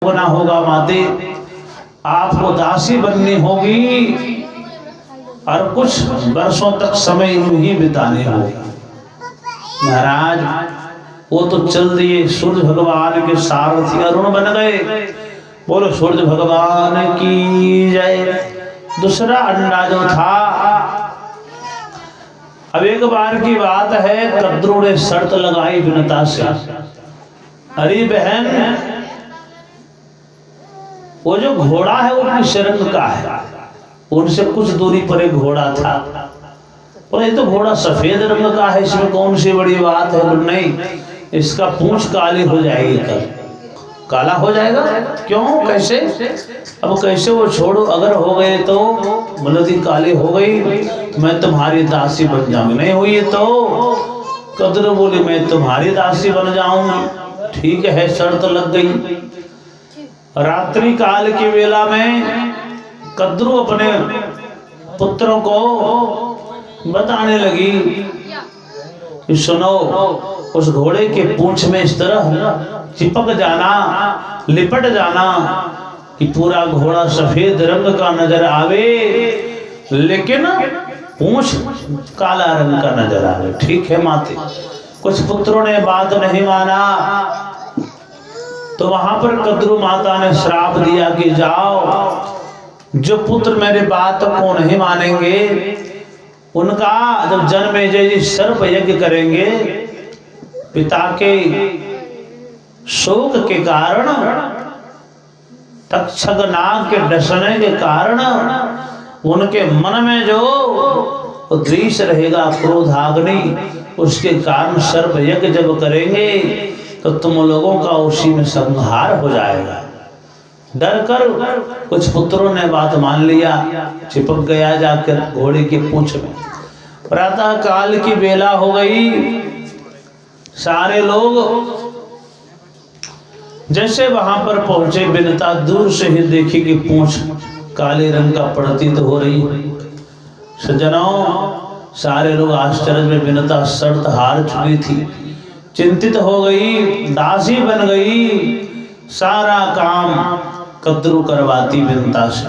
भोगना होगा माते, आपको दासी बननी होगी और कुछ वर्षों तक समय यूं ही बिताने होगा। महाराज वो तो चल दिए, सूर्य भगवान के सारथी अरुण बन गए। बोलो सूर्य भगवान की जय। दूसरा अंडा जो था, अब एक बार की बात है, कद्रू ने शर्त लगाई विनता से, अरे बहन वो जो घोड़ा है वो किस रंग का है? उनसे कुछ दूरी पर एक घोड़ा था, पर ये तो घोड़ा सफेद रंग का है, इसमें कौन सी बड़ी बात है? नहीं, इसका पूंछ काली हो जाएगी, कल काला हो जाएगा। क्यों, कैसे? अब कैसे वो छोड़ो, अगर हो गए तो बलदी काली हो गई, मैं तुम्हारी दासी बन जाऊंगी। नहीं हुई तो कद्रू बोली मैं तुम्हारी दासी बन जाऊंगी। ठीक है, शर्त लग गई। रात्रि काल की वेला में कद्रू अपने पुत्रों को बताने लगी कि सुनो, उस घोड़े के पूंछ में इस तरह चिपक जाना, लिपट जाना कि पूरा घोड़ा सफेद रंग का नजर आवे, लेकिन पूंछ काला रंग का नजर आवे। ठीक है माते। कुछ पुत्रों ने बात नहीं माना, तो वहां पर कद्रू माता ने श्राप दिया कि जाओ, जो पुत्र मेरे बात को नहीं मानेंगे उनका जब जन्मेजय जी सर्प यज्ञ करेंगे, पिता के शोक के कारण, तक्षक नाग के डसने के कारण उनके मन में जो द्वेष रहेगा, क्रोधाग्नि, उसके कारण सर्प यज्ञ जब करेंगे तो तुम लोगों का उसी में संहार हो जाएगा। डर कर कुछ पुत्रों ने बात मान लिया, चिपक गया जाकर घोड़े की पूंछ में। प्रातः काल की बेला हो गई, सारे लोग जैसे वहां पर पहुंचे, विनता दूर से ही देखी कि पूंछ काले रंग का प्रतीत हो रही। सज्जनों, सारे लोग आश्चर्य में, विनता शर्त हार चुकी थी, चिंतित हो गई, दासी बन गई, सारा काम कद्रू करवाती विनता से।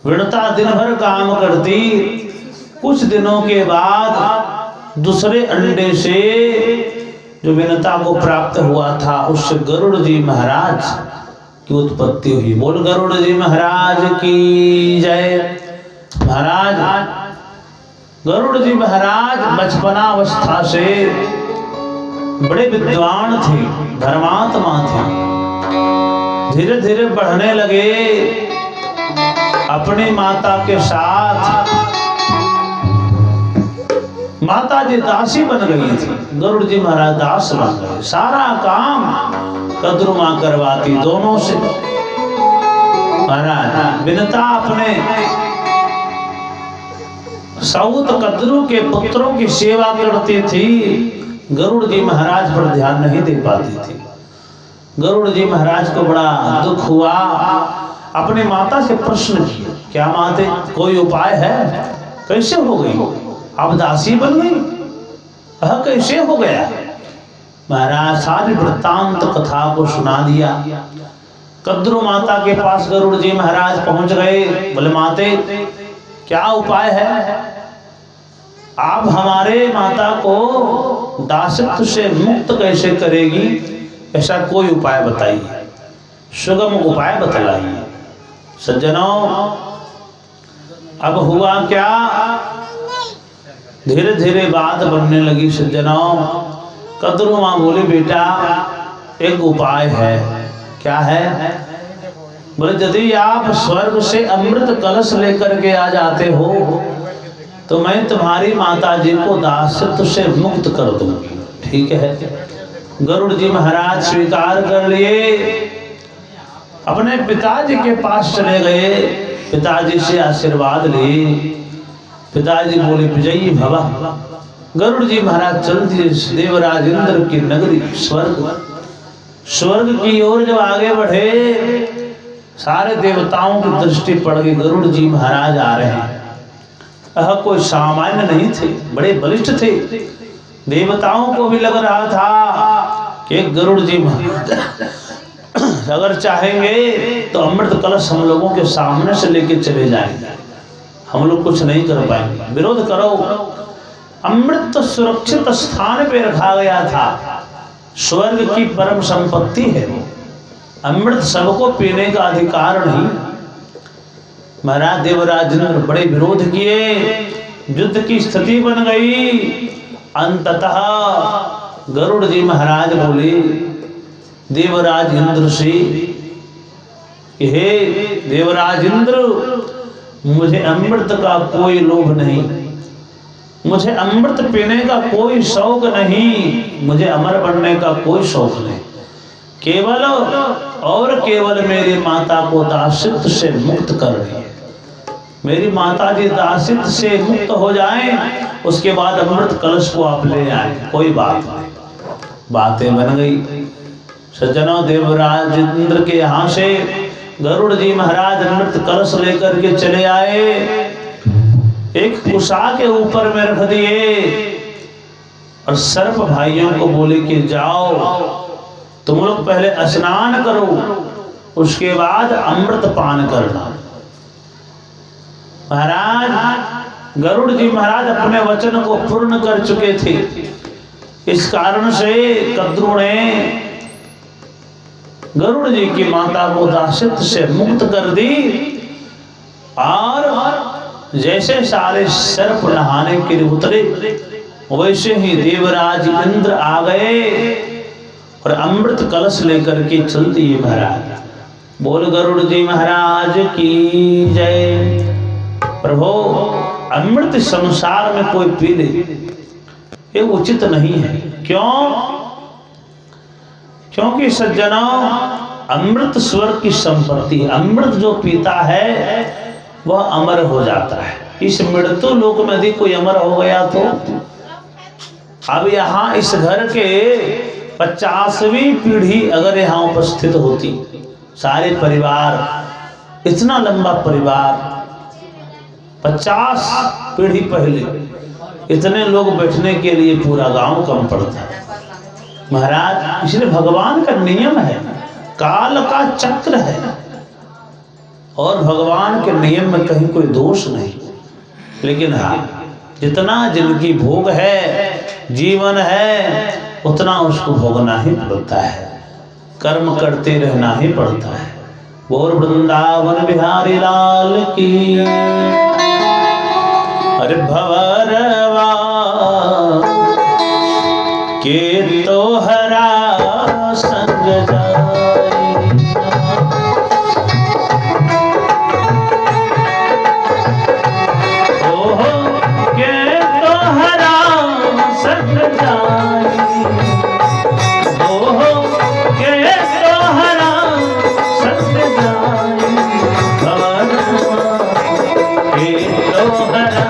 विनता दिन भर काम करती। कुछ दिनों के बाद दूसरे अंडे से जो विनता को प्राप्त हुआ था, उससे गरुड़ जी महाराज की उत्पत्ति हुई। बोल गरुड़ जी महाराज की जय। महाराज गरुड़ जी महाराज बचपनावस्था से बड़े विद्वान थे, धर्मात्मा थे। धीरे धीरे बढ़ने लगे, अपनी माता के साथ माता जी दासी बन गई थी, गरुड़ जी महाराज दास बन गए। सारा काम कद्रू मां करवाती दोनों से। महाराज विनता अपने साउत कद्रू के पुत्रों की सेवा करती थी, गरुड़ जी महाराज पर ध्यान नहीं दे पाती थी। गरुड़ जी महाराज को बड़ा दुख हुआ, अपने माता से प्रश्न किया, क्या माते कोई उपाय है? कैसे हो गई, अब दासी बन गई? कैसे हो गया? महाराज सारी वृत्तांत कथा को सुना दिया। कद्रू माता के पास गरुड़ जी महाराज पहुंच गए। बोले माते क्या उपाय है? आप हमारे माता को दासत्व से मुक्त कैसे करेगी? ऐसा कोई उपाय बताइए, सुगम उपाय बतलाइए। सज्जनों, अब हुआ क्या, धीरे धीरे बात बनने लगी। सज्जनों, कद्रू मां बोले बेटा एक उपाय है। क्या है? बोले यदि आप स्वर्ग से अमृत कलश लेकर के आ जाते हो तो मैं तुम्हारी माता जी को दासत्व से मुक्त कर दूंगी। ठीक है। गरुड़ जी महाराज स्वीकार कर लिए, अपने पिताजी के पास चले गए, पिताजी से आशीर्वाद लिए। पिताजी बोले विजयी भवा। गरुड़ जी महाराज चल दिए देवराज इंद्र की नगरी स्वर्ग की ओर। जब आगे बढ़े, सारे देवताओं की दृष्टि पड़ गई, गरुड़ जी महाराज आ रहे हैं। कोई सामान्य नहीं थे, बड़े बलिष्ठ थे। देवताओं को भी लग रहा था कि गरुड़ जी महाराज अगर चाहेंगे तो अमृत कलश हम लोगों के सामने से लेके चले जाएंगे, हम लोग कुछ नहीं कर पाएंगे। विरोध करो। अमृत तो सुरक्षित स्थान पे रखा गया था, स्वर्ग की परम संपत्ति है वो। अमृत सबको पीने का अधिकार नहीं। महाराज देवराज इंद्र बड़े विरोध किए, युद्ध की स्थिति बन गई। अंततः गरुड़ जी महाराज बोले देवराज इंद्र से, हे देवराज इंद्र, मुझे अमृत का कोई लोभ नहीं, मुझे अमृत पीने का कोई शौक नहीं, मुझे अमर बनने का कोई शौक नहीं। केवल और केवल मेरी माता को दासित्व से मुक्त कर दिए। मेरी माता जी दासित्व से मुक्त हो जाएं, उसके बाद अमृत कलश को आप ले आए, कोई बात नहीं। बातें बन गई। सज्जनों, देवराज इंद्र के यहाँ से गरुड़ जी महाराज अमृत कलश लेकर के चले आए, एक कुशा के ऊपर में रख दिए और सर्प भाइयों को बोले कि जाओ तुम लोग पहले स्नान करो, उसके बाद अमृत पान करना। महाराज गरुड़ जी महाराज अपने वचन को पूर्ण कर चुके थे, इस कारण से कद्रु ने गरुड़ जी की माता को दासित्व से मुक्त कर दी। और जैसे सारे सर्प नहाने के लिए उतरे, वैसे ही देवराज इंद्र आ गए और अमृत कलश लेकर के चल दिए। महाराज बोल गरुड़ जी महाराज की जय। प्रभु, अमृत संसार में कोई पी ले, ये उचित नहीं है। क्यों? क्योंकि सज्जनों, अमृत स्वर्ग की संपत्ति है। अमृत जो पीता है वह अमर हो जाता है। इस मृत्यु लोक में यदि कोई अमर हो गया तो अब यहाँ इस घर के 50वीं पीढ़ी अगर यहाँ उपस्थित होती, सारे परिवार, इतना लंबा परिवार, 50 पीढ़ी पहले इतने लोग बैठने के लिए पूरा गांव कम पड़ता है। महाराज, इसलिए भगवान का नियम है, काल का चक्र है, और भगवान के नियम में कहीं कोई दोष नहीं। लेकिन हाँ, जितना जिनकी भोग है, जीवन है, उतना उसको भोगना ही पड़ता है, कर्म करते रहना ही पड़ता है। बोल वृंदावन बिहारी लाल की। अरे भवरवा के तो हरा संग जाई, ओहो के तो हरा संग जाई, ओहो के तो हरा संग जाई, भवरवा के तो हरा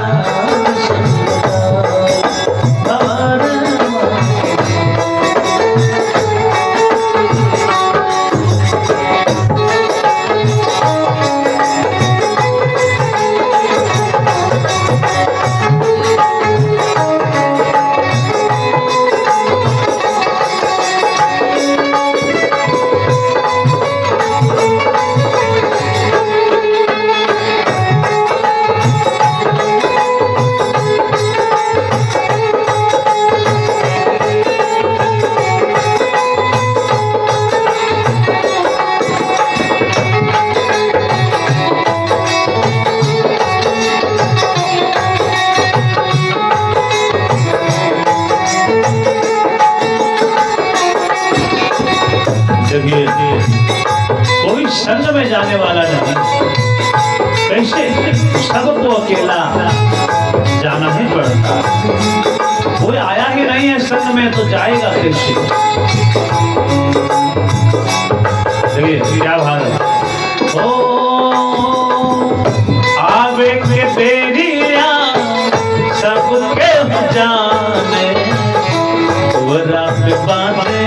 कोई संग में जाने वाला नहीं, कैसे सबको अकेला जाना ही पड़ता। कोई आया ही नहीं है संग में तो जाएगा कैसे? देखिए क्या भारत ओ आवे के बेरिया सबके जाने, वरा पे बांधे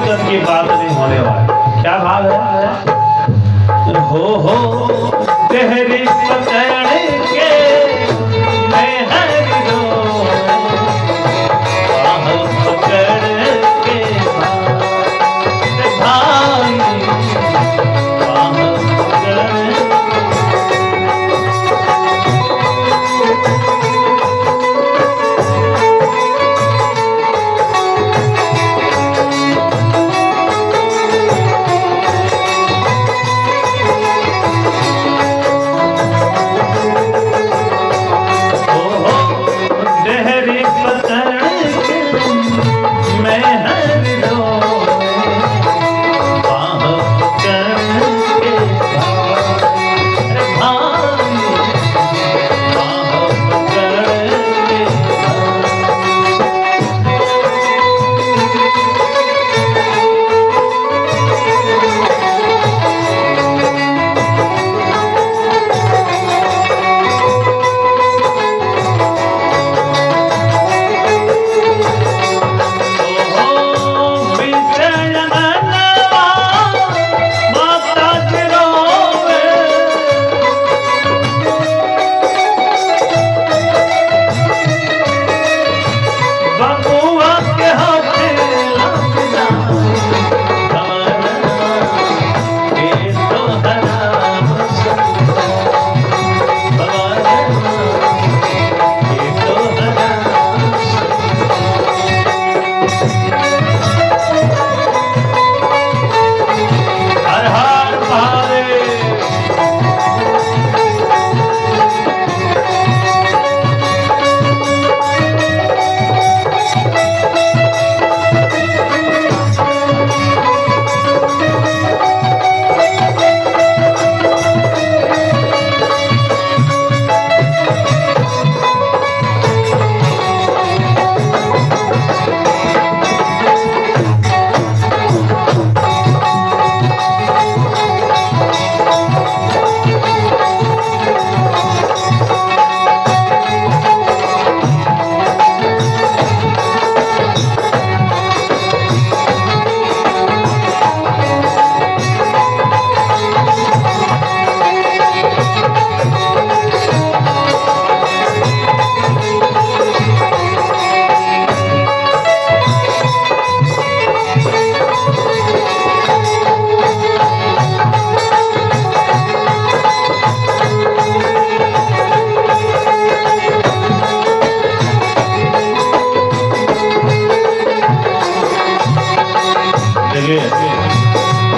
दिक्कत की बात नहीं होने वाली। क्या भाव है? हो तेरी पकड़ के मैं हर रोज पकड़ के भाई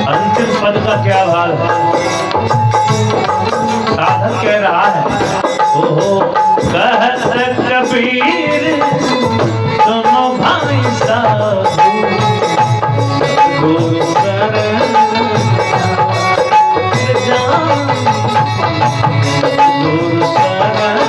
अंतिम पद का क्या भाव है? साधक कह रहा है, ओ कहत कबीर सुनो भाई साधु गुरु शरण जान गुरु शरण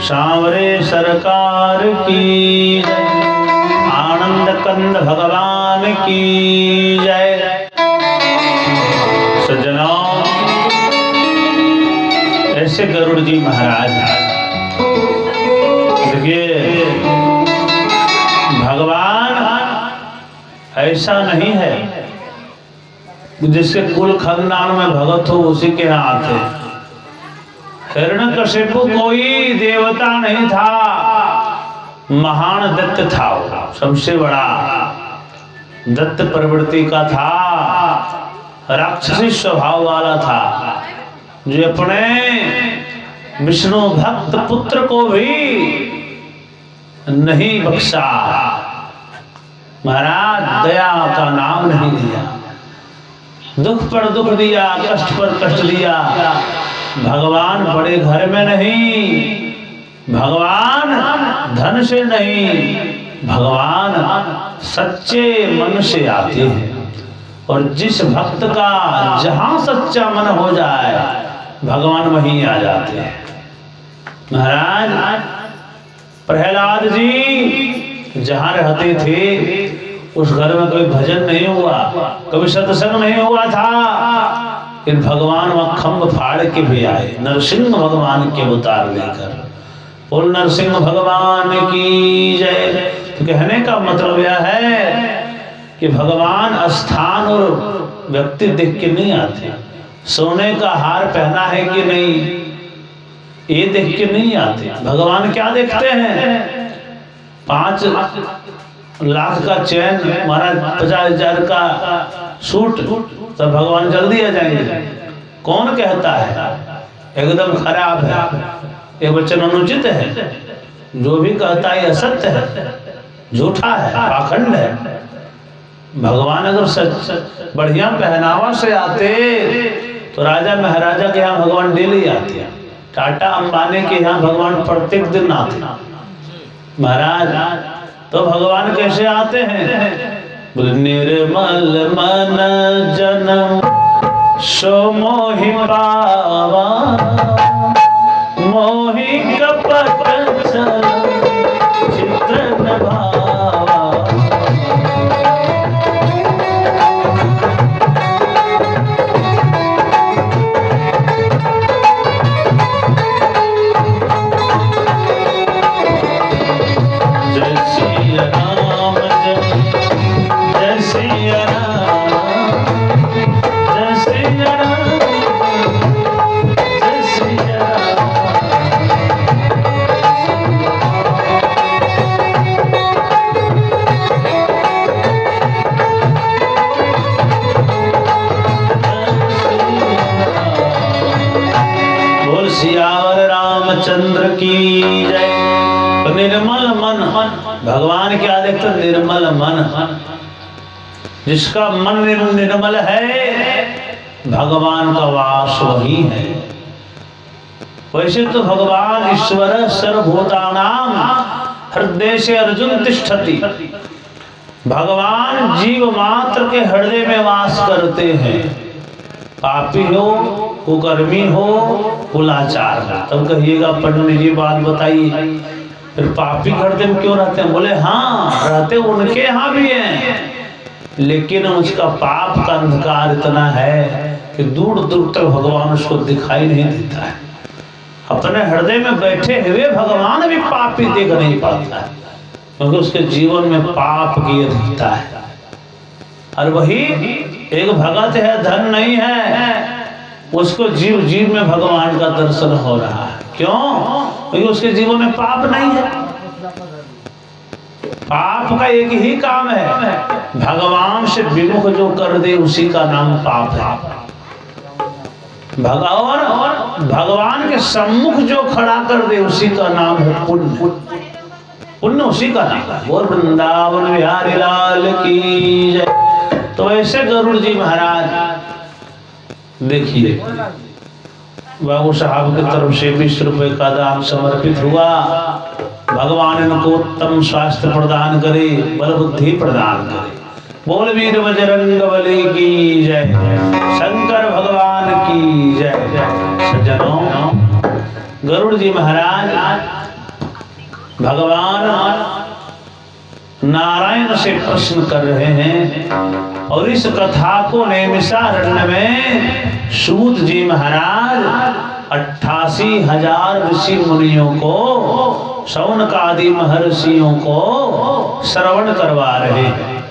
सांवरे सरकार की जय, आनंद कंद भगवान की जय। सज्जनों, ऐसे गरुड़ जी महाराज देखिए, भगवान ऐसा नहीं है जिसके कुल खानदान में भगत हो उसी के यहाँ आते। हिरण्यकशिपु कोई देवता नहीं था, महान दत्त था, सबसे बड़ा दत्त प्रवृत्ति का था, राक्षसी स्वभाव वाला था, जो अपने विष्णु भक्त पुत्र को भी नहीं बख्शा। महाराज दया का नाम नहीं दिया, दुख पर दुख दिया, कष्ट पर कष्ट दिया। भगवान बड़े घर में नहीं, भगवान धन से नहीं, भगवान सच्चे मन से आते हैं। और जिस भक्त का जहां सच्चा मन हो जाए भगवान वहीं आ जाते हैं। महाराज प्रहलाद जी जहां रहते थे उस घर में कोई भजन नहीं हुआ, कभी सत्संग नहीं हुआ था, इन भगवान वहां खम्भ फाड़ के भी आए, नरसिंह भगवान के अवतार लेकर। बोल नरसिंह भगवान की जय। तो कहने का मतलब यह है कि भगवान स्थान और व्यक्ति देख के नहीं आते, सोने का हार पहना है कि नहीं ये देख के नहीं आते। भगवान क्या देखते हैं? 5 लाख का चैन, महाराज 50,000 का सूट, तो भगवान जल्दी आ जाएंगे। कौन कहता है एकदम खराब है, ये वचन अनुचित है, जो भी कहता है असत्य है, झूठा है, पाखंड है। भगवान अगर सच बढ़िया पहनावा से आते तो राजा महाराजा के यहाँ भगवान डेली आते, टाटा अंबानी के यहाँ भगवान प्रत्येक दिन आते। महाराज तो भगवान कैसे आते हैं? निर्मल मन जन्म सो मोहि पावा, मोहि कपट चित्र नभावा। चंद्र की जय। तो निर्मल मन, भगवान क्या देखते? निर्मल मन। जिसका मन निर्मल है भगवान का वास वही है। वैसे तो भगवान ईश्वर सर्वभूतानां हृदय से अर्जुन तिष्ठति, भगवान जीव मात्र के हृदय में वास करते हैं। पापी हो, कुकर्मी हो, कुलाचार हो। तब कहिएगा पंडित जी बात बताइए, फिर पापी हृदय में क्यों रहते हैं? बोले हाँ रहते उनके यहाँ भी हैं, लेकिन उसका पाप का अंधकार इतना है कि दूर दूर तक भगवान उसको दिखाई नहीं देता है। अपने हृदय में बैठे हुए भगवान भी पापी देख नहीं पाता है, क्योंकि उसके जीवन में पाप की अधिकता है। और वही एक भगत है, धन नहीं है, उसको जीव जीव में भगवान का दर्शन हो रहा है। क्यों? क्योंकि उसके जीवन में पाप नहीं है। पाप का एक ही काम है, भगवान से विमुख जो कर दे उसी का नाम पाप है। भगवान के सम्मुख जो खड़ा कर दे उसी का नाम है पुण्य। पुण्य उसी का नाम है। बोल वृंदावन बिहारी लाल की जय। तो ऐसे गरुड़ जी महाराज देखिए, बाबू साहब की तरफ से 20 रुपए का दान समर्पित हुआ। भगवान इनको उत्तम स्वास्थ्य प्रदान करे, बल बुद्धि प्रदान करे। बोल वीर बजरंग बली की जय, शंकर भगवान की जय। सज्जनों, गरुड़ जी महाराज भगवान नारायण से प्रश्न कर रहे हैं। और इस कथा को नैमिषारण्य में सूत जी महाराज 88,000 ऋषि मुनियों को, शौनक आदि महर्षियों को श्रवण करवा रहे हैं।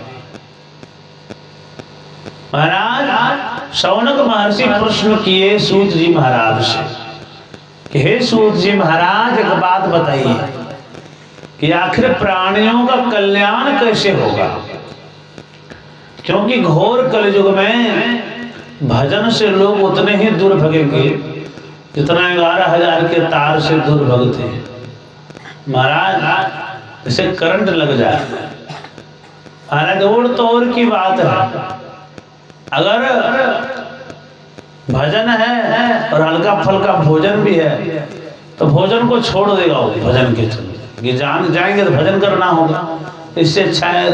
महाराज शौनक महर्षि प्रश्न किए सूत जी महाराज से कि हे सूत जी महाराज, एक बात बताइए कि आखिर प्राणियों का कल्याण कैसे होगा, क्योंकि घोर कलयुग में भजन से लोग उतने ही दूर भगेंगे जितना 11,000 के तार से दूर भगते हैं। महाराज इसे करंट लग जाए। महाराज और तो और की बात है, अगर भजन है और हल्का फुल्का भोजन भी है तो भोजन को छोड़ देगा वो भजन के चलते, कि जान जाएंगे तो भजन करना होगा, इससे अच्छा है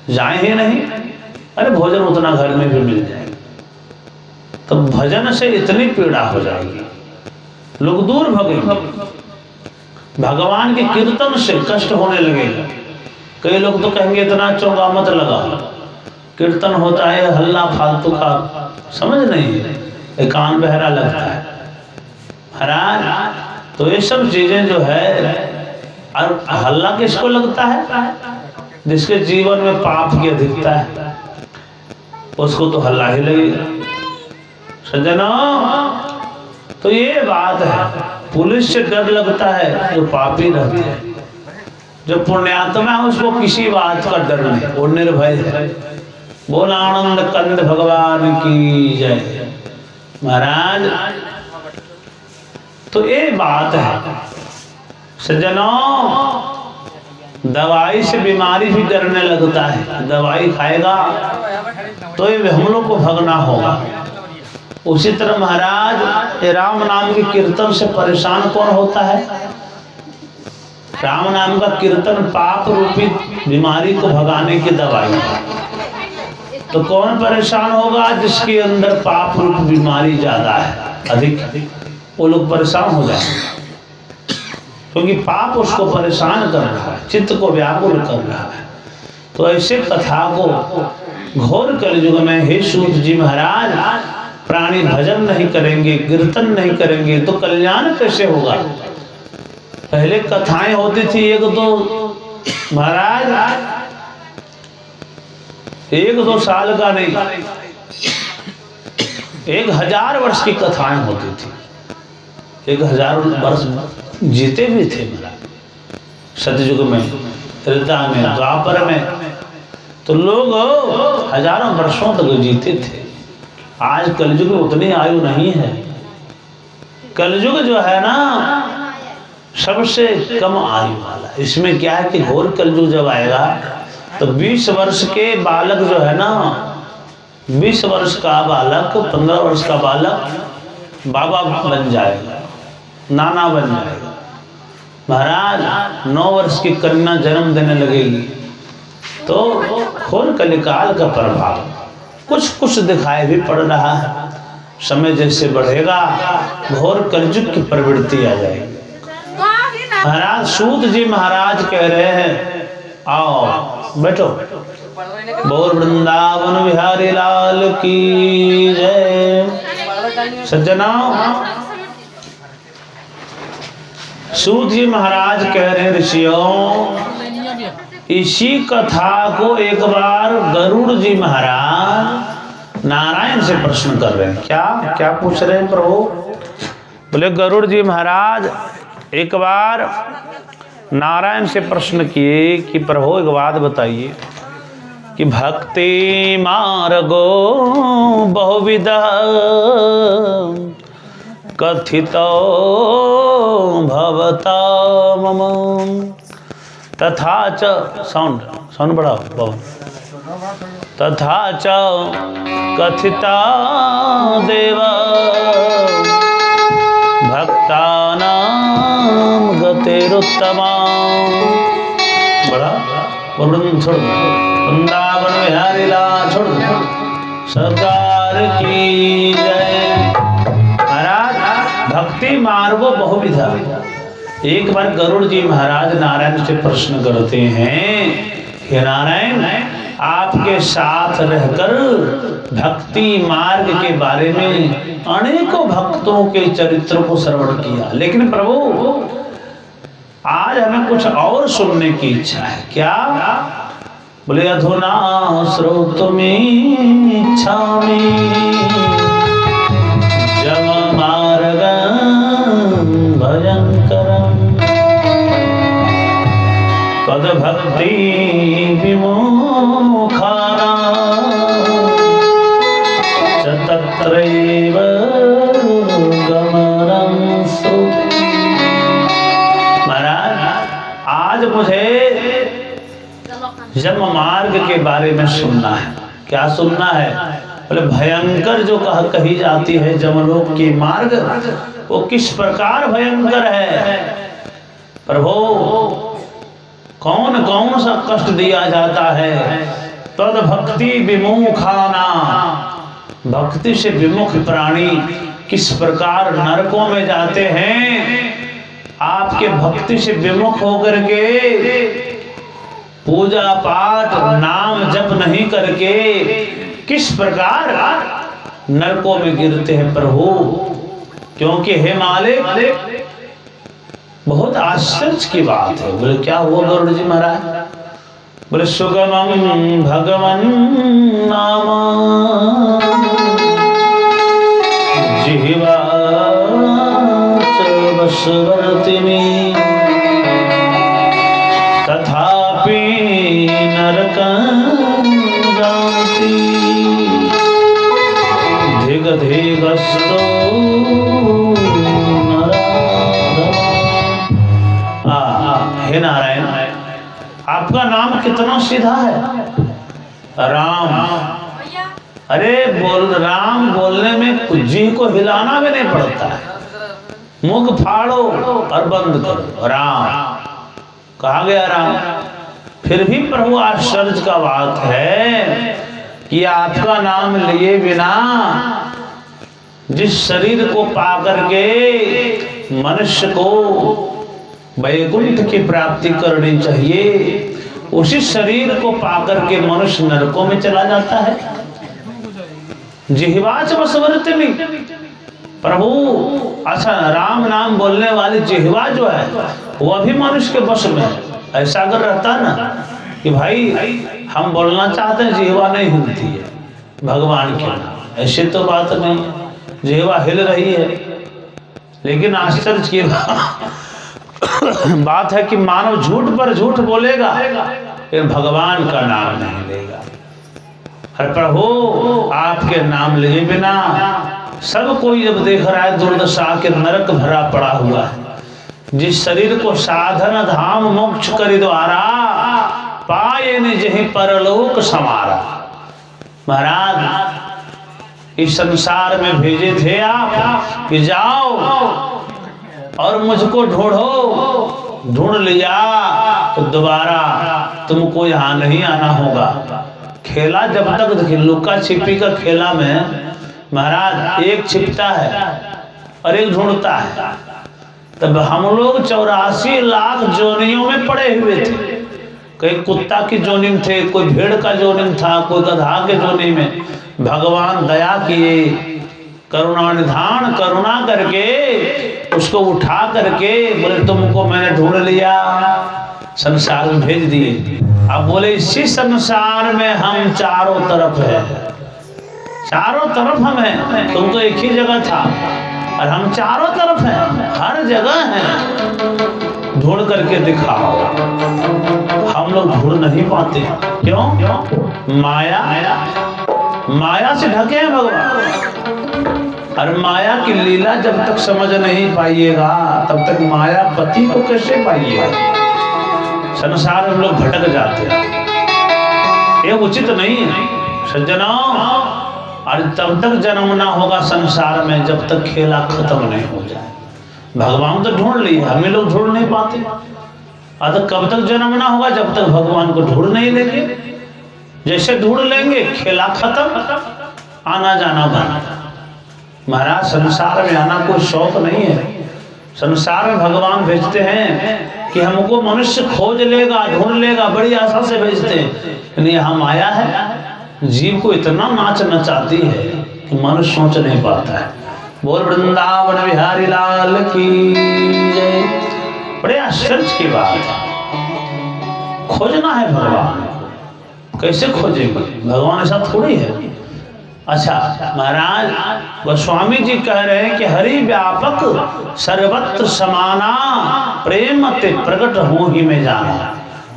जाए ही नहीं। अरे भोजन उतना घर में भी मिल जाएगा। तो भजन से इतनी पीड़ा हो जाएगी, लोग दूर भगेंगे, भगवान के कीर्तन से कष्ट होने लगेगा। कई लोग तो कहेंगे इतना चौंका मत लगा, कीर्तन होता है हल्ला फालतू का, समझ नहीं है, एक कान बहरा लगता है। महाराज तो ये सब चीजें जो है, और हल्ला किसको लगता है? जिसके जीवन में पाप की अधिकता है उसको तो हल्ला ही लगेगा। सज्जनों, तो ये बात है, पुलिस से डर लगता है जो पापी रहते हैं, जो पुण्यात्मा है उसको किसी बात का डर नहीं, वो निर्भय है। बोल आनंद कंद भगवान की जय। महाराज तो ये बात है सज्जनों, दवाई से बीमारी भी डरने लगता है, दवाई खाएगा तो ये हम लोग को भगना होगा। उसी तरह महाराज राम नाम के कीर्तन से परेशान कौन होता है? राम नाम का कीर्तन पाप रूपी बीमारी को भगाने की दवाई है। तो कौन परेशान होगा? जिसके अंदर पाप रूप बीमारी ज्यादा है, अधिक, वो लोग परेशान हो जाएंगे, क्योंकि पाप उसको परेशान कर रहा है, चित्त को व्याकुल कर रहा है। तो ऐसे कथा को घोर कलयुग में हे सूत जी महाराज, प्राणी भजन नहीं करेंगे, कीर्तन नहीं करेंगे तो कल्याण कैसे होगा? पहले कथाएं होती थी एक दो, महाराज 1-2 साल का नहीं, 1000 वर्ष की कथाएं होती थी। 1000 वर्ष जीते भी थे महाराज, सतयुग में, त्रेता में, द्वापर में, तो लोग हजारों वर्षों तक जीते थे। आज कलयुग में उतनी आयु नहीं है। कलयुग जो है ना सबसे कम आयु वाला। इसमें क्या है कि घोर कलयुग जब आएगा तो 20 वर्ष के बालक जो है ना, 20 वर्ष का बालक, 15 वर्ष का बालक बाबा बन जाएगा, नाना बन जाएगा। महाराज 9 वर्ष की कन्या जन्म देने लगेगी। तो घोर कलिकाल का प्रभाव कुछ कुछ दिखाई भी पड़ रहा है। समय जैसे बढ़ेगा घोर कलयुग की प्रवृत्ति आ जाएगी। महाराज सूत जी महाराज कह रहे हैं, आओ बैठो। बोल वृंदावन बिहारी लाल की जय। सज्जनों, सूत जी महाराज कह रहे हैं, ऋषियों इसी कथा को एक बार गरुड़ जी महाराज नारायण से प्रश्न कर रहे हैं। क्या क्या पूछ रहे हैं प्रभु? बोले गरुड़ जी महाराज एक बार नारायण से प्रश्न किए कि प्रभु एक बात बताइए कि भक्ति मार्गो बहुविधा कथितो भवता मम तथा च साउंड बढ़ाओ पवन, तथा च कथिता देवा भक्तानां गतिरुत्तमा। बड़ा छोड़ वृंदावन बिहारी लाल छोड़ सरकार की जय। महाराज भक्ति मार्गो बहुविधा, एक बार गरुड़ जी महाराज नारायण से प्रश्न करते हैं, हे नारायण, आपके साथ रहकर भक्ति मार्ग के बारे में अनेकों भक्तों के चरित्र को श्रवण किया, लेकिन प्रभु आज हमें कुछ और सुनने की इच्छा है। क्या? बोले अधुना श्रोतुमिच्छामि जम मार्गं भयंकरं तद भक्ति विमुखानां च तत्रैव गमनं श्रुति। महाराज, आज मुझे जम मार्ग के बारे में सुनना है। क्या सुनना है? बोले भयंकर जो कही जाती है जमलोक की मार्ग, वो किस प्रकार भयंकर है। प्रभु कौन कौन सा कष्ट दिया जाता है। तद भक्ति विमुखाना, भक्ति से विमुख प्राणी किस प्रकार नरकों में जाते हैं। आपके भक्ति से विमुख होकर के पूजा पाठ नाम जप नहीं करके किस प्रकार नरकों में गिरते हैं प्रभु। क्योंकि हे मालिक, बहुत आश्चर्य की बात है। बोले क्या हुआ गरुड़ जी महाराज? बोले सुगमं भगवन नाम जिह्वा वशवर्ति में तथापि नरकं जाति धिग धिगस्तो हे नारायण, आपका नाम कितना सीधा है। राम, अरे बोल राम बोलने में जी को हिलाना भी नहीं पड़ता है। मुख फाड़ो और बंद करो, राम कहा गया राम। फिर भी प्रभु आश्चर्य का बात है कि आपका नाम लिए बिना जिस शरीर को पा करके मनुष्य को वैकुंठ की प्राप्ति करनी चाहिए, उसी शरीर को पाकर के मनुष्य नरकों में चला जाता है। जिह्वाच वशवर्ति में प्रभु, अच्छा राम नाम बोलने वाली जिह्वा जो है वह भी मनुष्य के वश में है। ऐसा अगर रहता ना कि भाई हम बोलना चाहते हैं, जिह्वा नहीं हिलती है भगवान के नाम, ऐसे तो बात नहीं है। जिह्वा हिल रही है, लेकिन आश्चर्य की बात है कि मानव झूठ पर झूठ बोलेगा, लेकिन भगवान का नाम नहीं लेगा। हर प्रभु आपके नाम लिए बिना सब कोई जब देख रहा है दुर्दशा के नरक भरा पड़ा हुआ है। जिस शरीर को साधन धाम मोक्ष कर द्वारा पाए ने जही परलोक समारा। महाराज इस संसार में भेजे थे आप कि जाओ और मुझको ढूंढो, ढूंढ लिया तो दोबारा तुमको यहाँ नहीं आना होगा। खेला जब तक लुका छिपी का खेला में महाराज एक छिपता है और एक ढूंढता है। तब हम लोग 84 लाख जोनियों में पड़े हुए थे। कोई कुत्ता की जोनी में थे, कोई भेड़ का जोनी था, कोई गधा के जोनी में। भगवान दया किए, करुणा निधान करुणा करके उसको उठा करके बोले तुमको मैंने ढूंढ लिया, संसार में भेज दिए। अब बोले इसी संसार में हम चारों तरफ है, चारों तरफ हम हैं। तुम तो एक ही जगह था और हम चारों तरफ हैं, हर जगह हैं। ढूंढ करके दिखाओ। हम लोग ढूंढ नहीं पाते। क्यों? माया से ढके हैं भगवान। और माया की लीला जब तक समझ नहीं पाइएगा तब तक मायापति को कैसे पाइएगा। संसार में लोग भटक जाते हैं, ये उचित नहीं है सज्जनों। और तब तक जन्म ना होगा संसार में जब तक खेला खत्म नहीं हो जाए। भगवान तो ढूंढ लिए, हमें लोग ढूंढ नहीं पाते। अतः कब तक जन्म ना होगा जब तक भगवान को ढूंढ नहीं लेंगे। जैसे ढूंढ लेंगे खेला खत्म, आना जाना बना। महाराज संसार में आना कोई शौक नहीं है। संसार में भगवान भेजते हैं कि हमको मनुष्य खोज लेगा, ढूंढ लेगा, बड़ी आशा से भेजते हैं। नहीं, हम आया है जीव को इतना नाच नचाती है कि मनुष्य सोच नहीं पाता है। बोल वृंदावन बिहारी लाल की जय। बड़े आश्चर्य की बात है, खोजना है भगवान, कैसे खोजेंगे? भगवान ऐसा थोड़ी है। अच्छा महाराज गोस्वामी जी कह रहे हैं कि हरि व्यापक सर्वत्र समाना, प्रेम ते प्रकट हो ही में जाना।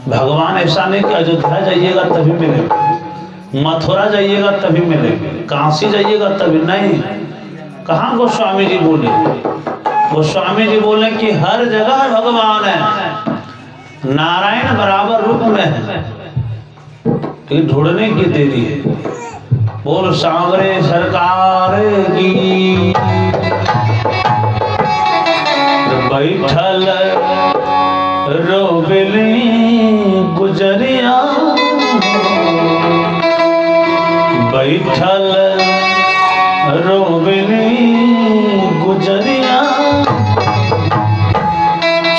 भगवान ऐसा नहीं कि अयोध्या जाइएगा तभी मिलेंगे, मथुरा जाइएगा तभी मिलेंगे, काशी जाइएगा तभी नहीं। कहाँ गोस्वामी जी बोले? गोस्वामी जी बोले कि हर जगह भगवान है, नारायण बराबर रूप में है, लेकिन ढूंढने की देरी है। बोल सांवरे सरकार की। बैठल रोबली गुजरिया, बैठल रोबली गुजरिया,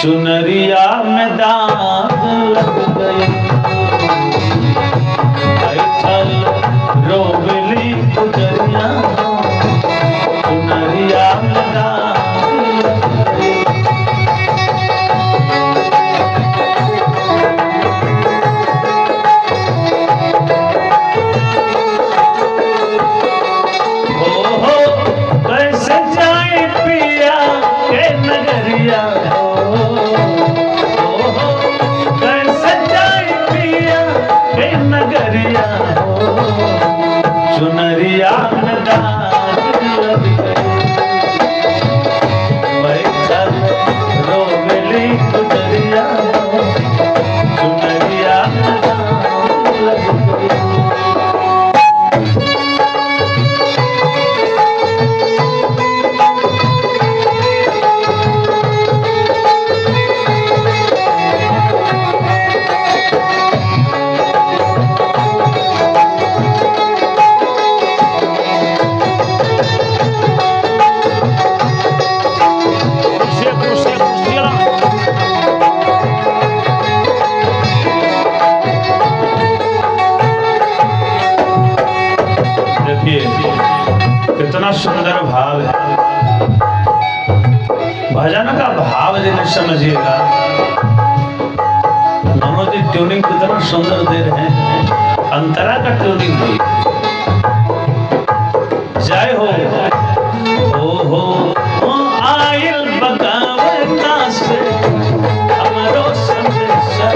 चुनरिया में दाग लग गई। बैठल रोबली गुजरिया, चुनरिया में दाग लग गई। हो कैसे जाए पिया के नगरिया, कैसे जाए पिया के नगरिया, चुनरिया में दाग लग गई। बैठल रोबली गुजरिया, चुनरिया में दाग लग गई। कितना सुंदर भाव है, भजन का भाव यदि समझिएगा। मनोज जी ट्यूनिंग कितना सुंदर दे रहे हैं, अंतरा का ट्यूनिंग हुई। जय हो आयल बगावना से हमरो संदेशा,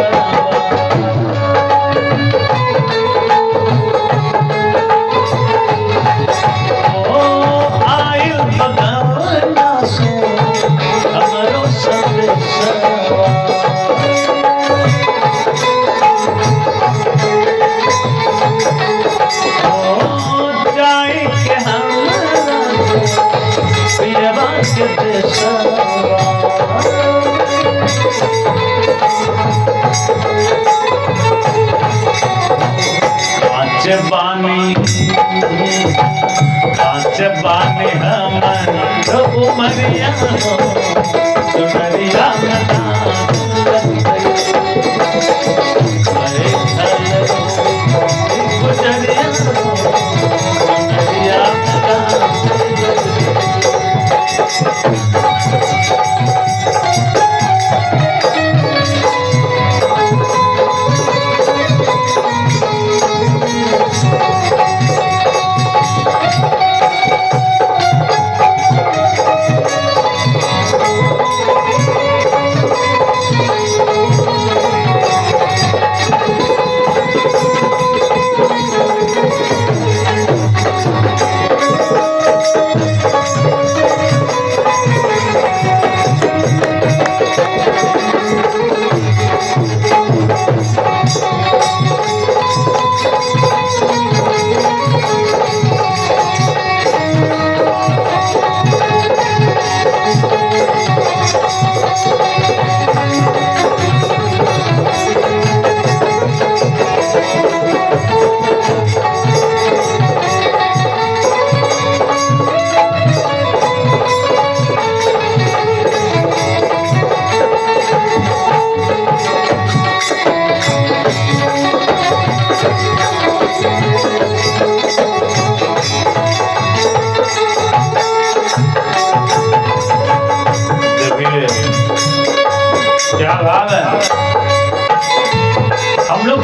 बानी हमर उमरिया, चुनरिया में दाग लग गई। बैठल गुजरिया, चुनरिया में दाग लग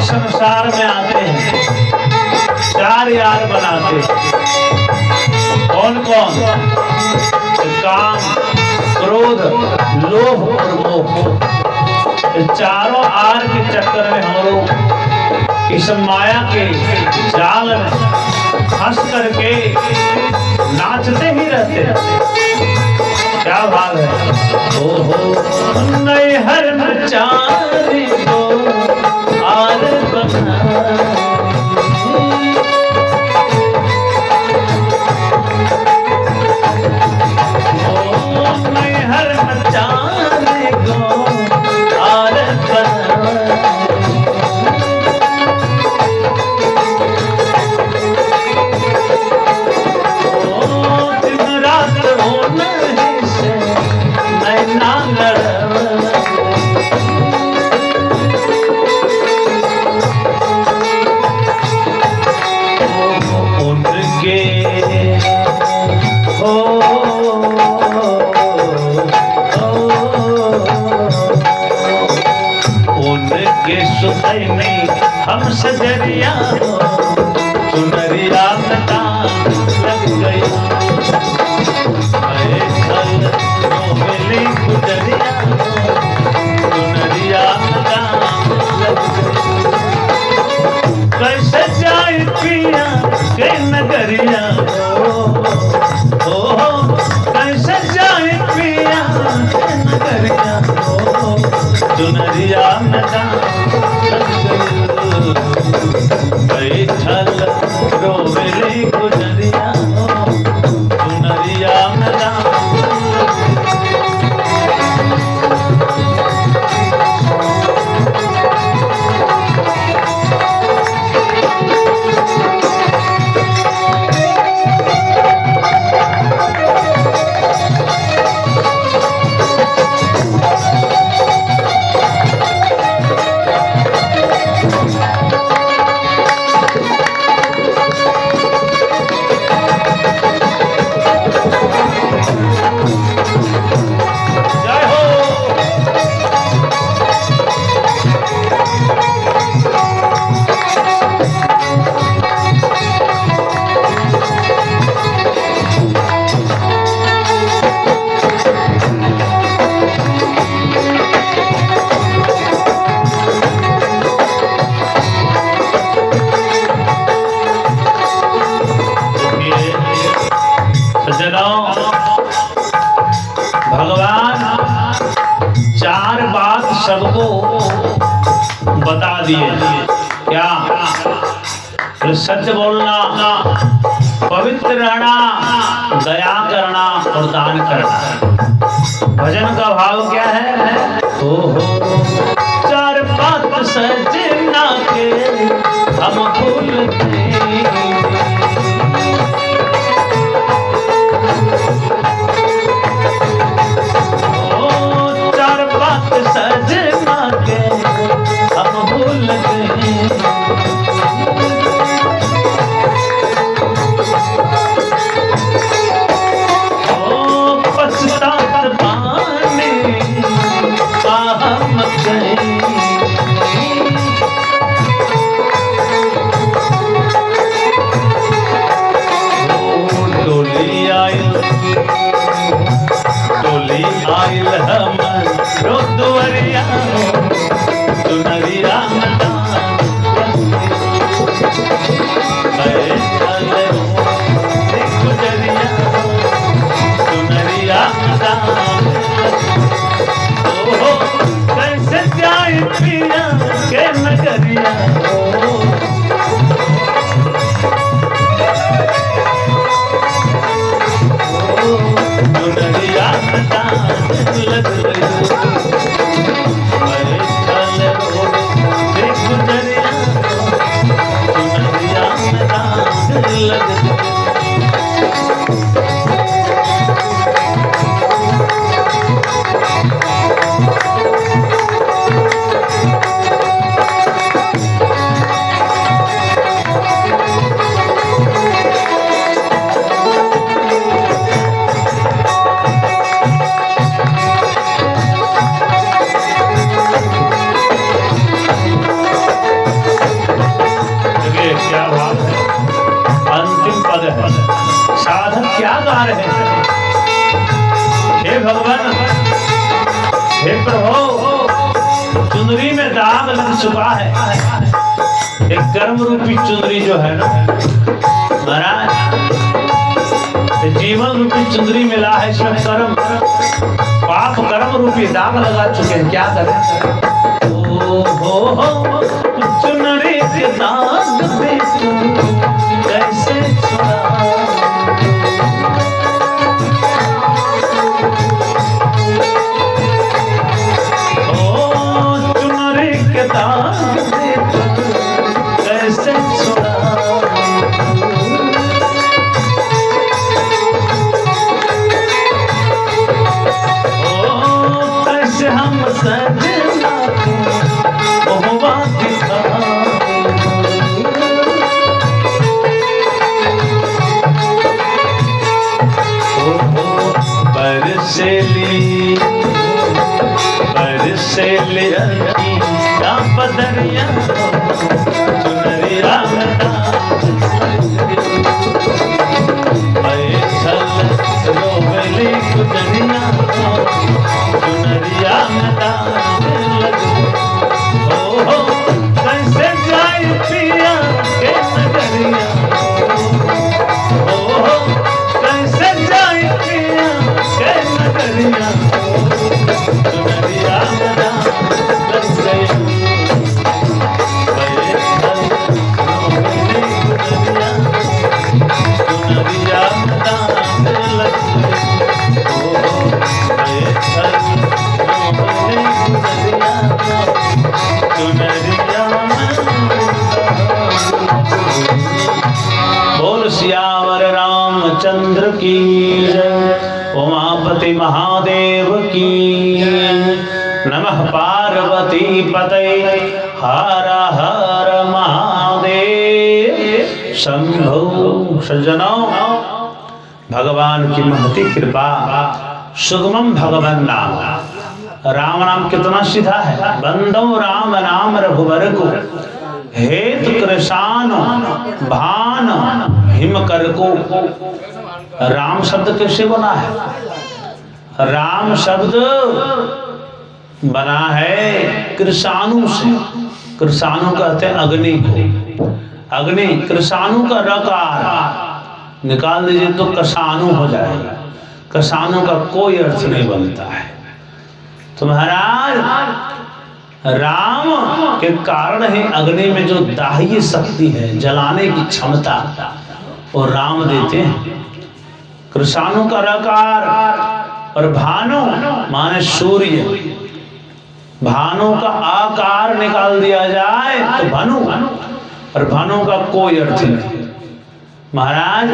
संसार में आते हैं, चार यार बनाते हैं। कौन कौन? काम, क्रोध, लोभ और मोह। चारों आर के चक्कर में हम लोग इस माया के जाल में फंस करके नाचते ही रहते हैं। क्या भाव है? ओहो नैहर में चारी को आर बना, नैहर में चारी को आर बना, दिन रात होना से नैना लड़, उनके हो उनके सुधई में हम सजरिया चुनरिया कटा लग गई, मिली गुजरिया चुनरिया कटा लग गई। कैसे जाए पिया के नगरिया, ओ कैसे जाए पिया के नगरिया, चुनरिया कटा बैठल रोवेली गुजरिया चुनरिया कटा। भगवान चार बात सबको बता दिए। क्या? सच बोलना, पवित्र रहना, दया करना और दान करना। भजन का भाव क्या है? चार बात सजना के हम भूलते, सजना के हम भूल गए, ओ पछतात पाने हम गए, डोली आयल हम रोदुवरिया चुनरिया गुजरिया चुनरिया कैसे जाए पिया के नगरिया, चुनरिया लग गई, गुजरिया चुनरिया लग गई। भगवान हे प्रभु चुनरी में दाग लग चुका है। एक कर्म रूपी चुनरी जो है ना महाराज, जीवन रूपी चुनरी मिला है, इसमें कर्म पाप कर्म रूपी दाग लगा चुके हैं। क्या करें? ओ चुनरी के दाग पे कैसे छुड़ा, कैसे छुड़ा, कैसे हम सजना बहुवा दिखा, बरसेली बरसेली का बदरिया चुनरी रामता रोबली गुजरिया चुनरी रामता ओ कैसे जाए पिया के नगरिया, ओ कैसे जाए पिया के नगरिया चुनरी रामता बोल सियावर रामचंद्र की जय, उमापति महादेव की नमः, पार्वती पतये हर हर महादेव शंभो। सज्जनों, भगवान की महती कृपा, सुगमम भगवान नाम। राम नाम कितना सीधा है। बंदो राम नाम रघुबर को हेतु कृषान भान हिम कर को। राम शब्द कैसे बना है? राम शब्द बना है कृषाणु से। कृषाणु कहते हैं अग्नि को। अग्नि, कृषाणु का रकार निकाल दीजिए तो कषाणु हो जाएगा। कषाणु का कोई अर्थ नहीं बनता है। तो महाराज राम के कारण ही अग्नि में जो दाह्य शक्ति है, जलाने की क्षमता, वो राम देते हैं। कृषाणु का रकार और भानु माने सूर्य। भानु का आकार निकाल दिया जाए तो भानु, और भानु का कोई अर्थ नहीं महाराज।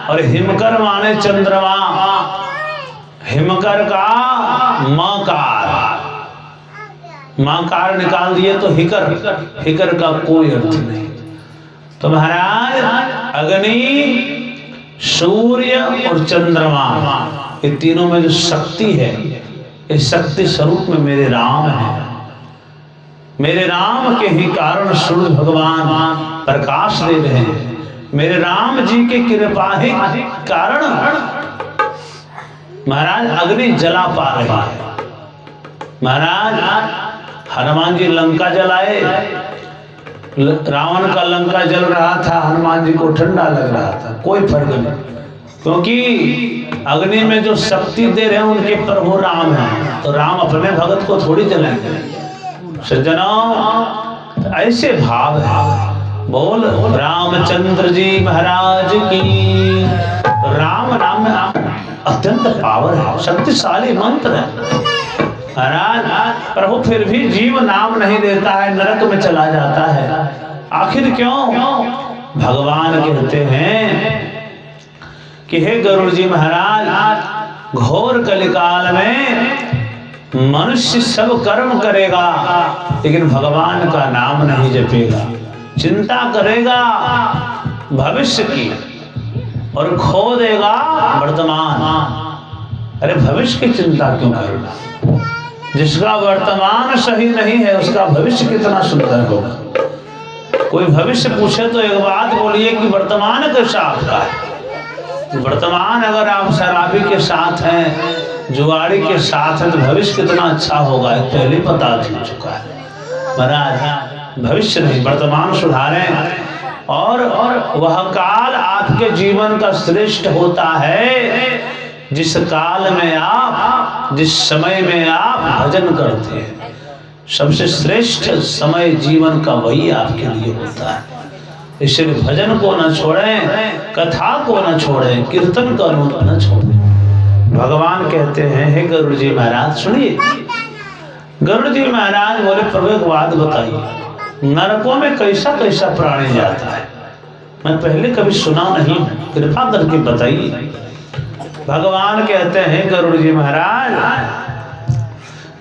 और हिमकर माने चंद्रमा। हिमकर का मकार, मकार निकाल दिए तो हिकर, हिकर का कोई अर्थ नहीं। तो महाराज अग्नि, सूर्य और चंद्रमा, ये तीनों में जो शक्ति है, इस शक्ति स्वरूप में मेरे राम है। मेरे राम के ही कारण सूर्य भगवान प्रकाश दे रहे हैं। मेरे राम जी के कृपा ही कारण महाराज अग्नि जला पा रही है। महाराज हनुमान जी लंका जलाए, रावण का लंका जल रहा था, हनुमान जी को ठंडा लग रहा था, कोई फर्क नहीं, क्योंकि अग्नि में जो शक्ति दे रहे हैं उनके प्रभु राम हैं। तो राम अपने भगत को थोड़ी जलाएंगे। सज्जनों, ऐसे भाव है। बोल रामचंद्र जी महाराज की। राम नाम में अत्यंत पावर है, शक्तिशाली मंत्र है महाराज। प्रभु फिर भी जीव नाम नहीं देता है, नरक में चला जाता है। आखिर क्यों? भगवान कहते हैं कि हे गरुड़ जी महाराज, घोर कलिकाल में मनुष्य सब कर्म करेगा लेकिन भगवान का नाम नहीं जपेगा। चिंता करेगा भविष्य की और खो देगा वर्तमान। अरे भविष्य की चिंता क्यों करना? जिसका वर्तमान सही नहीं है उसका भविष्य कितना सुंदर होगा। कोई भविष्य पूछे तो एक बात बोलिए कि वर्तमान कैसा आपका है। वर्तमान अगर आप शराबी के साथ हैं, जुआड़ी के साथ हैं, तो भविष्य कितना अच्छा होगा पहले पता चल चुका है। महाराज भविष्य नहीं, वर्तमान सुधारें। और वह काल आपके जीवन का श्रेष्ठ होता है जिस काल में आप, जिस समय में आप भजन करते हैं। सबसे श्रेष्ठ समय जीवन का वही आपके लिए होता है। इसलिए भजन को न छोड़ें, कथा को न छोड़ें, कीर्तन का रूप न छोड़ें। भगवान कहते हैं, हे गरुड़ जी महाराज सुनिए। गरुड़ जी महाराज बोले, प्रभु एक बात बताइए, नरकों में कैसा कैसा प्राणी जाता है? मैं पहले कभी सुना नहीं, कृपा करके बताइए। भगवान कहते हैं, गरुड़ जी महाराज,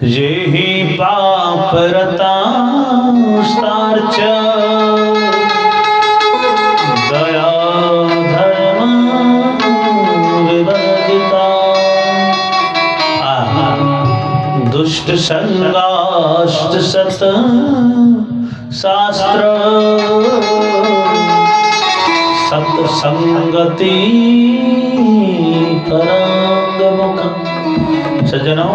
ये ही पाप रता स्तार्च दया धर्म विवर्जिता दुष्ट संगाष्ट सत शास्त्र सत्संगति परंग मुख। सज्जनों,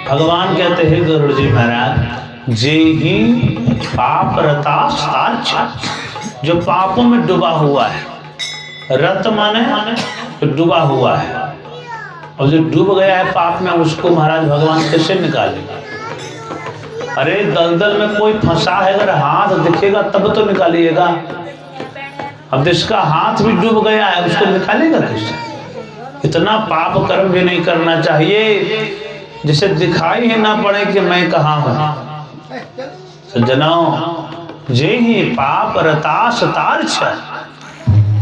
भगवान कहते हैं गरुड़ जी महाराज, जे ही पाप रतास्तार्च, जो पापों में डूबा हुआ है, रत माने डूबा हुआ है, और जो डूब गया है पाप में, उसको महाराज भगवान कैसे निकालेगा? अरे दलदल में कोई फंसा है, अगर हाथ दिखेगा तब तो निकालिएगा। अब जिसका हाथ भी डूब गया है उसको निकालेगा कैसे? इतना पाप कर्म भी नहीं करना चाहिए जिसे दिखाई ही ना पड़े कि मैं कहाँ हूँ। सज्जनों, जे ही पाप रताश तार्छ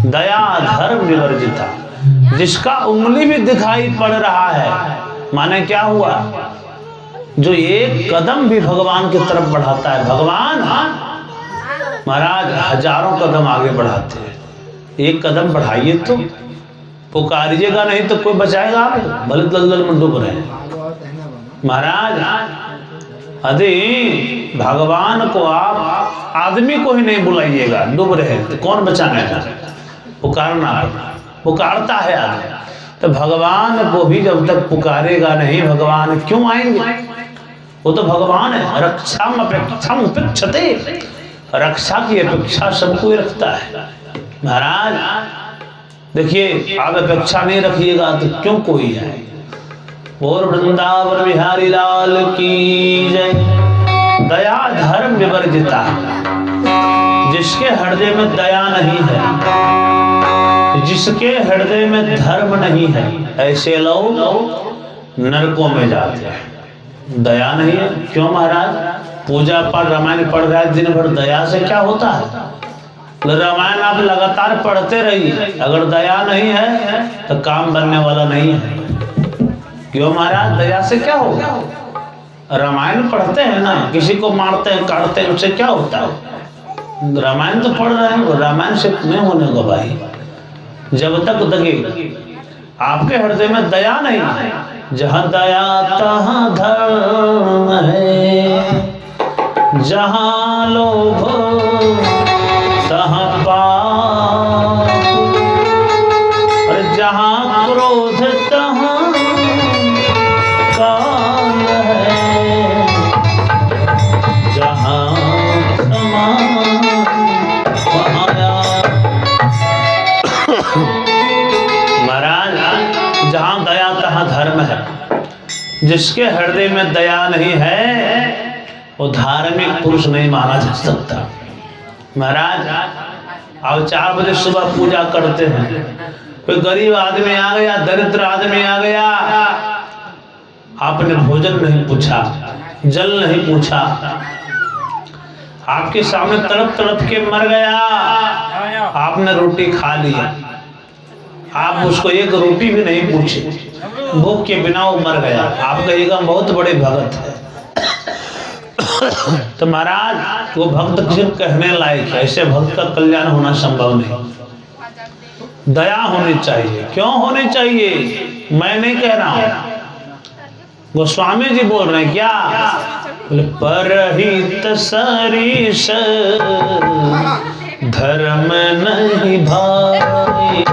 दया धर्म विवर्जिता, जिसका उंगली भी दिखाई पड़ रहा है, माने क्या हुआ? जो एक कदम भी भगवान की तरफ बढ़ाता है, भगवान महाराज हजारों कदम आगे बढ़ाते हैं। एक कदम बढ़ाइए तो, पुकारिएगा नहीं तो कोई बचाएगा आपको? भले दलदल में डूब रहे हैं महाराज। यदि भगवान को आप आदमी को ही नहीं बुलाइएगा, डूब रहे तो कौन बचाने का? पुकारना, पुकारता है आदमी, तो भगवान को भी जब तक पुकारेगा नहीं, भगवान क्यों आएंगे? वो तो भगवान है। रक्षाम अपेक्षाम उपेक्षते, रक्षा की अपेक्षा सबको रखता है महाराज। देखिए, आप अपेक्षा नहीं रखिएगा तो क्यों कोई है? और वृंदावन बिहारी लाल की जय। दया धर्म विवर्जिता, जिसके हृदय में दया नहीं है, जिसके हृदय में धर्म नहीं है, ऐसे लोग नरकों में जाते हैं। दया नहीं है क्यों महाराज? पूजा पाठ रामायण पढ़ रहा है दिन भर, दया से क्या होता है? रामायण आप लगातार पढ़ते रहिए, अगर दया नहीं है तो काम बनने वाला नहीं है। क्यों महाराज? दया से क्या होगा? रामायण पढ़ते हैं ना, किसी को मारते हैं काटते हैं, उससे क्या होता है? रामायण तो पढ़ रहे हैं, रामायण से नहीं होने का भाई। जब तक दगे आपके हृदय में दया नहीं है, जहाँ दया तहाँ धर्म है, जहाँ लोभ तहाँ पाप, और जहाँ क्रोध तहाँ काल है, जहाँ क्षमा महाराज, जहाँ दया तहाँ धर्म है। जिसके हृदय में दया नहीं है वो धार्मिक पुरुष नहीं माना जा सकता महाराज। अब 4 बजे सुबह पूजा करते हैं, कोई गरीब आदमी आ गया, दरिद्र आदमी आ गया, आपने भोजन नहीं पूछा, जल नहीं पूछा, आपके सामने तड़प तड़प के मर गया, आपने रोटी खा लिया, आप उसको एक रोटी भी नहीं पूछे, भूख के बिना वो मर गया, आप कहिएगा बहुत बड़े भगत है। तो महाराज वो भक्त सिर्फ कहने लायक है, ऐसे भक्त का कल्याण होना संभव नहीं। दया होनी चाहिए। क्यों होनी चाहिए? मैं नहीं कह रहा हूं, गोस्वामी जी बोल रहे हैं। क्या? परहित सरिस धर्म नहीं भाई,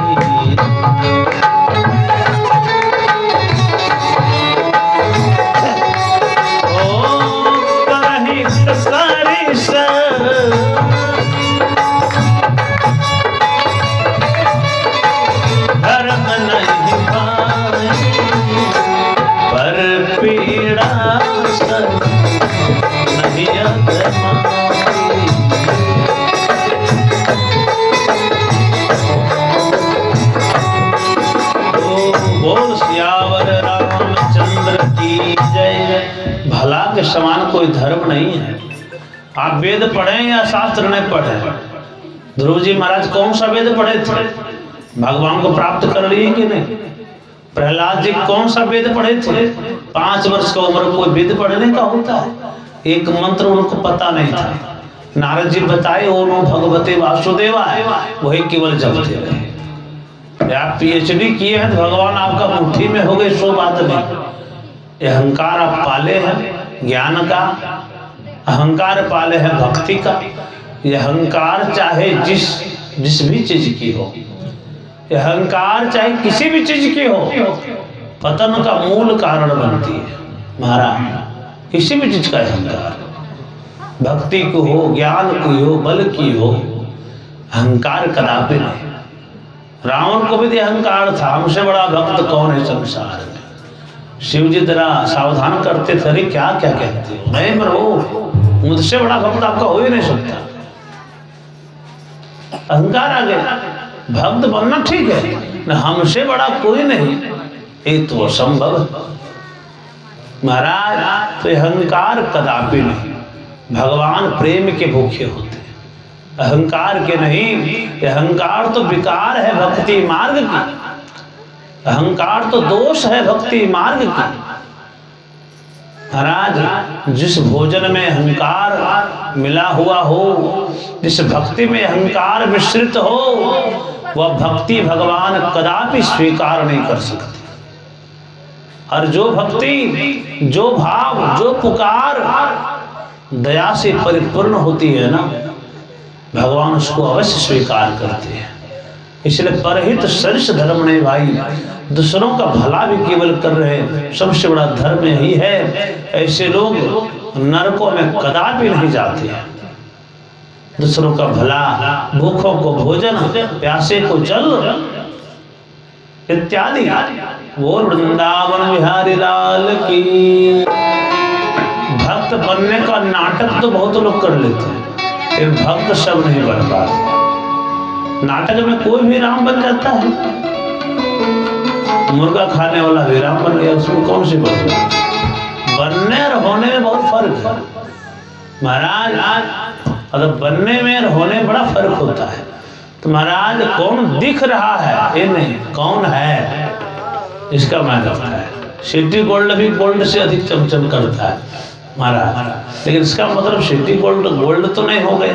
नहीं अधमाई। बोल सियावर रामचंद्र की जय। भला के समान कोई धर्म नहीं है। आप वेद पढ़े या शास्त्र नहीं पढ़े। ध्रुव जी महाराज कौन सा वेद पढ़े थे? भगवान को प्राप्त कर लिए कि नहीं? प्रहलाद जी कौन सा वेद पढ़े थे? 5 वर्ष का उम्र कोई वेद पढ़ने का होता है? एक मंत्र उनको पता नहीं था। नारद जी बताए ओम भगवते वासुदेवाय, वही केवल जपते रहे। आप PhD किए हैं तो भगवान आपका मुट्ठी में हो गए, सो बात नहीं। ये अहंकार आप पाले हैं ज्ञान का, अहंकार पाले हैं भक्ति का। यह अहंकार चाहे जिस भी चीज की हो, यह अहंकार चाहे किसी भी चीज की हो, पतन का मूल कारण बनती है महाराज। किसी भी चीज का अहंकार, भक्ति को हो, ज्ञान की हो, बल की हो, अहंकार कदापि नहीं। रावण को भी अहंकार था, हमसे बड़ा भक्त कौन है संसार में। शिव जी जरा सावधान करते थे, अरे क्या क्या कहते हो? नहीं प्रभु, मुझसे बड़ा भक्त आपका हो ही नहीं सकता। अहंकार आ गया। भक्त बनना ठीक है, न हमसे बड़ा कोई नहीं, ये तो असंभव महाराज। तो अहंकार कदापि नहीं। भगवान प्रेम के भूखे होते, अहंकार के नहीं। अहंकार तो विकार है भक्ति मार्ग की, अहंकार तो दोष है भक्ति मार्ग की। महाराज जिस भोजन में अहंकार मिला हुआ हो, जिस भक्ति में अहंकार मिश्रित हो, वह भक्ति भगवान कदापि स्वीकार नहीं कर सकते। और जो भक्ति, जो भाव, जो पुकार दया से परिपूर्ण होती है ना, भगवान उसको अवश्य स्वीकार करते हैं। इसलिए परहित सरिष धर्म ने भाई, दूसरों का भला भी केवल कर रहे, सबसे बड़ा धर्म यही है। ऐसे लोग नरकों में कदापि नहीं जाते हैं। दूसरों का भला, भूखों को भोजन, प्यासे को जल इत्यादि। वो वृंदावन बिहारी लाल की। भक्त बनने का नाटक तो बहुत लोग कर लेते हैं, फिर भक्त सब नहीं बन पाते। नाटक में कोई भी राम बन जाता है। मुर्गा खाने वाला भी राम बन गया, उसमें कौन सी बात है? बनने और होने में बहुत फर्क है महाराज। अगर बनने में और होने में बड़ा फर्क होता है। तो महाराज कौन दिख रहा है ये नहीं, कौन है इसका मायने रखता है। सिटी गोल्ड भी गोल्ड से अधिक चमचम करता है महाराज, लेकिन इसका मतलब सिटी गोल्ड गोल्ड तो नहीं हो गया।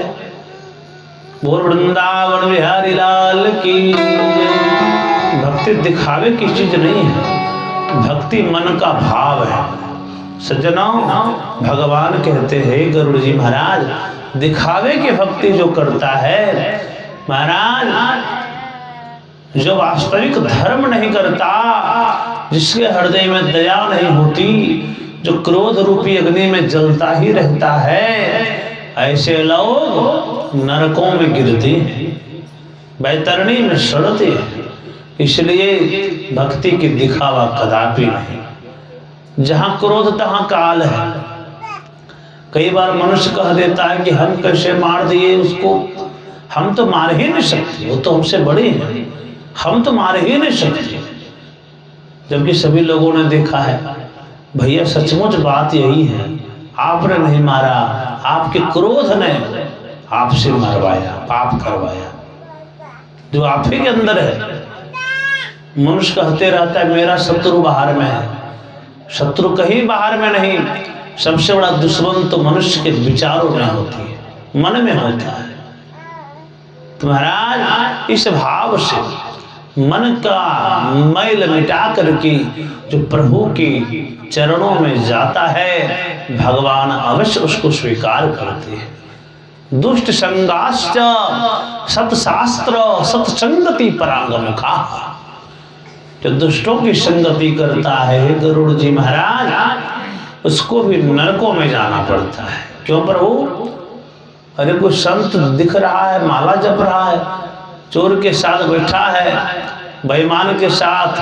बोल वृंदावन बिहारी लाल की। भक्ति दिखावे की चीज नहीं है, भक्ति मन का भाव है। सज्जनों, भगवान कहते हैं गरुड़ जी महाराज, दिखावे की भक्ति जो करता है महाराज, जो वास्तविक धर्म नहीं करता, जिसके हृदय में दया नहीं होती, जो क्रोध रूपी अग्नि में जलता ही रहता है, ऐसे लोग नरकों में गिरते हैं, बैतरणी में सड़ते हैं। इसलिए भक्ति की दिखावा कदापि नहीं। जहां क्रोध तहां काल है। कई बार मनुष्य कह देता है कि हम कैसे मार दिए उसको, हम तो मार ही नहीं सकते, वो तो हमसे बड़े हैं, हम तो मार ही नहीं सकते। जबकि सभी लोगों ने देखा है, भैया सचमुच बात यही है, आपने नहीं मारा, आपके क्रोध ने आपसे मरवाया, पाप करवाया, जो आप ही के अंदर है। मनुष्य कहते रहता है मेरा शत्रु बाहर में है, शत्रु कहीं बाहर में नहीं। सबसे बड़ा दुश्मन तो मनुष्य के विचारों में होती है, मन में होता है। तो महाराज इस भाव से मन का मैल मिटा करके जो प्रभु के चरणों में जाता है, भगवान अवश्य उसको स्वीकार करते हैं। दुष्ट संगाश्च सत्शास्त्र सत्संगति परांगमुखा। जो दुष्टों की संगति करता है गरुड़ जी महाराज, उसको भी नरकों में जाना पड़ता है। क्यों प्रभु? अरे कोई संत दिख रहा है, माला जप रहा है, चोर के साथ बैठा है, बेईमान के साथ,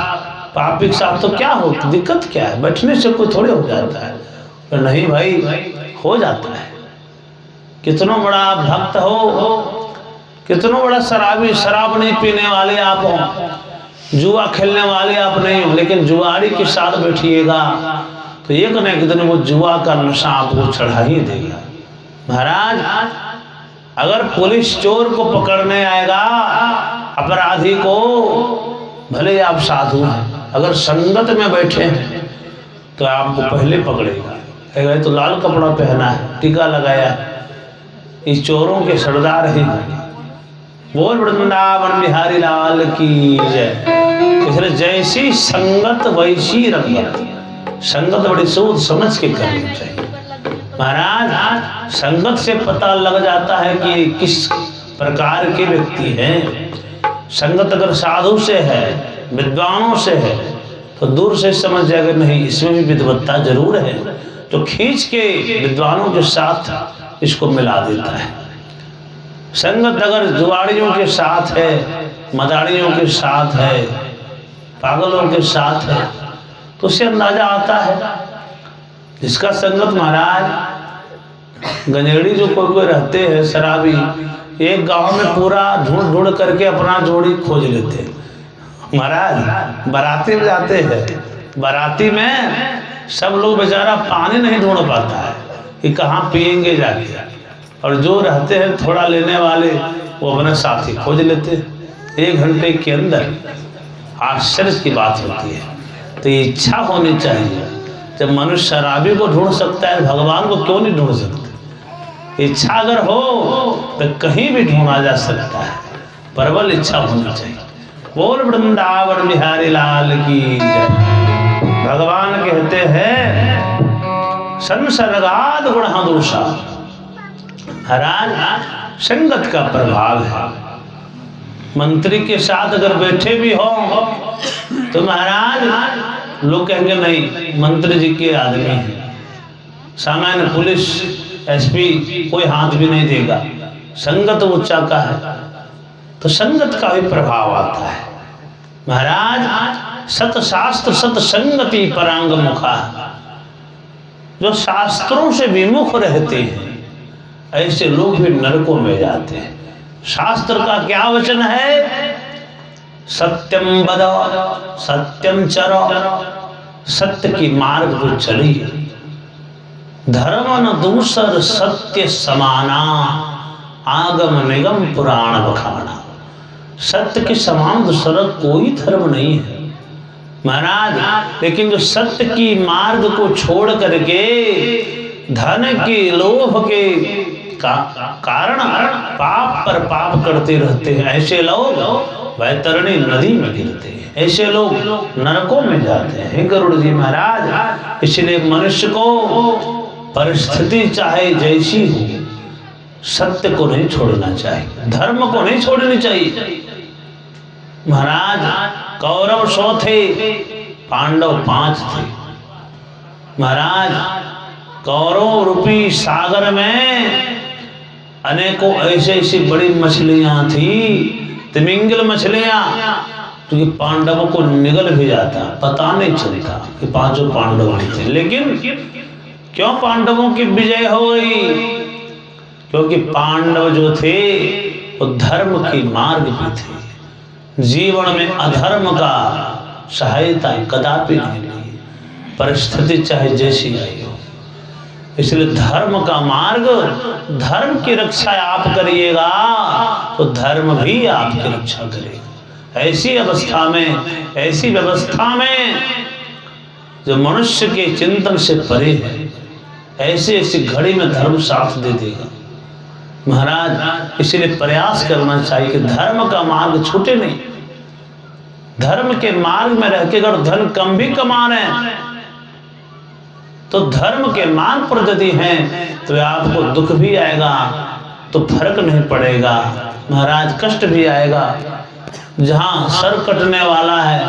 पापी के साथ, तो क्या हो, दिक्कत क्या है? बैठने से कोई थोड़े हो जाता है। तो नहीं भाई, हो जाता है। कितना बड़ा भक्त हो, कितना बड़ा शराबी, शराब नहीं पीने वाले आप हो, जुआ खेलने वाले आप नहीं हो, लेकिन जुआरी के साथ बैठिएगा तो एक न एक दिन वो जुआ का नशा आपको चढ़ा ही देगा। महाराज, अगर पुलिस चोर को पकड़ने आएगा, अपराधी को, भले आप साधु हैं, अगर संगत में बैठे हैं तो आपको पहले पकड़ेगा। कहेगा तो लाल कपड़ा पहना है, टीका लगाया है, इस चोरों के सरदार ही। बोल वृंदावन बिहारी लाल की जय। इसलिए जैसी संगत वैसी रंगत। संगत बड़ी सोच समझ के करनी चाहिए। महाराज, संगत से पता लग जाता है कि किस प्रकार के व्यक्ति हैं। संगत अगर साधु से है, विद्वानों से है, तो दूर से समझ जाएगा नहीं इसमें भी विद्वत्ता जरूर है, तो खींच के विद्वानों के साथ इसको मिला देता है। संगत अगर जुआड़ियों के साथ है, मदारियों के साथ है, पागलों के साथ है, तो उससे अंदाजा आता है। जिसका संगत, महाराज, गंजेड़ी जो कोई कोई रहते हैं शराबी, एक गांव में पूरा ढूंढ ढूंढ करके अपना जोड़ी खोज लेते हैं। महाराज, बाराती में जाते हैं, बाराती में सब लोग बेचारा पानी नहीं ढूंढ पाता है कि कहाँ पिएंगे जाके, और जो रहते हैं थोड़ा लेने वाले, वो अपना साथी खोज लेते हैं। 1 घंटे के अंदर आश्चर्य की बात होती है। तो ये इच्छा होनी चाहिए। जब मनुष्य शराबी को ढूंढ सकता है, भगवान को क्यों नहीं ढूंढ सकता? इच्छा अगर हो तो कहीं भी ढूंढा जा सकता है, प्रबल इच्छा होनी चाहिए। बोल वृंदावन बिहारी लाल की जय। भगवान कहते हैं संसर्गाद गुणः दोषा। महाराज, संगत का प्रभाव है। मंत्री के साथ अगर बैठे भी हो तो महाराज लोग कहेंगे नहीं, मंत्री जी के आदमी है। सामान्य पुलिस, एसपी कोई हाथ भी नहीं देगा। संगत ऊंचा का है तो संगत का भी प्रभाव आता है। महाराज, सतशास्त्र सतसंगति परांग मुखा। जो शास्त्रों से विमुख रहते हैं ऐसे लोग भी नरकों में जाते हैं। शास्त्र का क्या वचन है? सत्यम वद सत्यम चर। सत्य की मार्ग पर चलिए। धर्म न दूसर सत्य समाना, आगम निगम पुराण बखाना। सत्य के समान दूसरा कोई धर्म नहीं है महाराज। लेकिन जो सत्य की मार्ग को छोड़ करके धन के लोभ के कारण पाप पर पाप करते रहते हैं, ऐसे लोग वैतरणी नदी में गिरते हैं, ऐसे लोग नरकों में जाते हैं। गरुड़ जी महाराज, इसलिए मनुष्य को परिस्थिति चाहे जैसी हो, सत्य को नहीं छोड़ना चाहिए, धर्म को नहीं छोड़नी चाहिए। महाराज, कौरव 100 थे, पांडव 5 थे। महाराज, कौरव रूपी सागर में अनेकों ऐसे ऐसी बड़ी मछलियां थी, तिमिंगल मछलियां, क्योंकि पांडवों को निगल भी जाता, पता नहीं चलता कि 5 पांडव थे। लेकिन क्यों पांडवों की विजय हो गई? क्योंकि पांडव जो थे वो धर्म की मार्ग पे थे। जीवन में अधर्म का सहायता कदापि नहीं ली, परिस्थिति चाहे जैसी आई हो। इसलिए धर्म का मार्ग, धर्म की रक्षा आप करिएगा तो धर्म भी आपकी रक्षा करेगा। ऐसी अवस्था में, ऐसी व्यवस्था में जो मनुष्य के चिंतन से परे है, ऐसी ऐसी घड़ी में धर्म साथ दे देगा। महाराज, इसलिए प्रयास करना चाहिए कि धर्म का मार्ग छूटे नहीं। धर्म के मार्ग में रह के अगर धन कम भी कमा रहे हैं तो धर्म के मार्ग पर यदि हैं तो आपको दुख भी आएगा तो फर्क नहीं पड़ेगा। महाराज, कष्ट भी आएगा। जहां सर कटने वाला है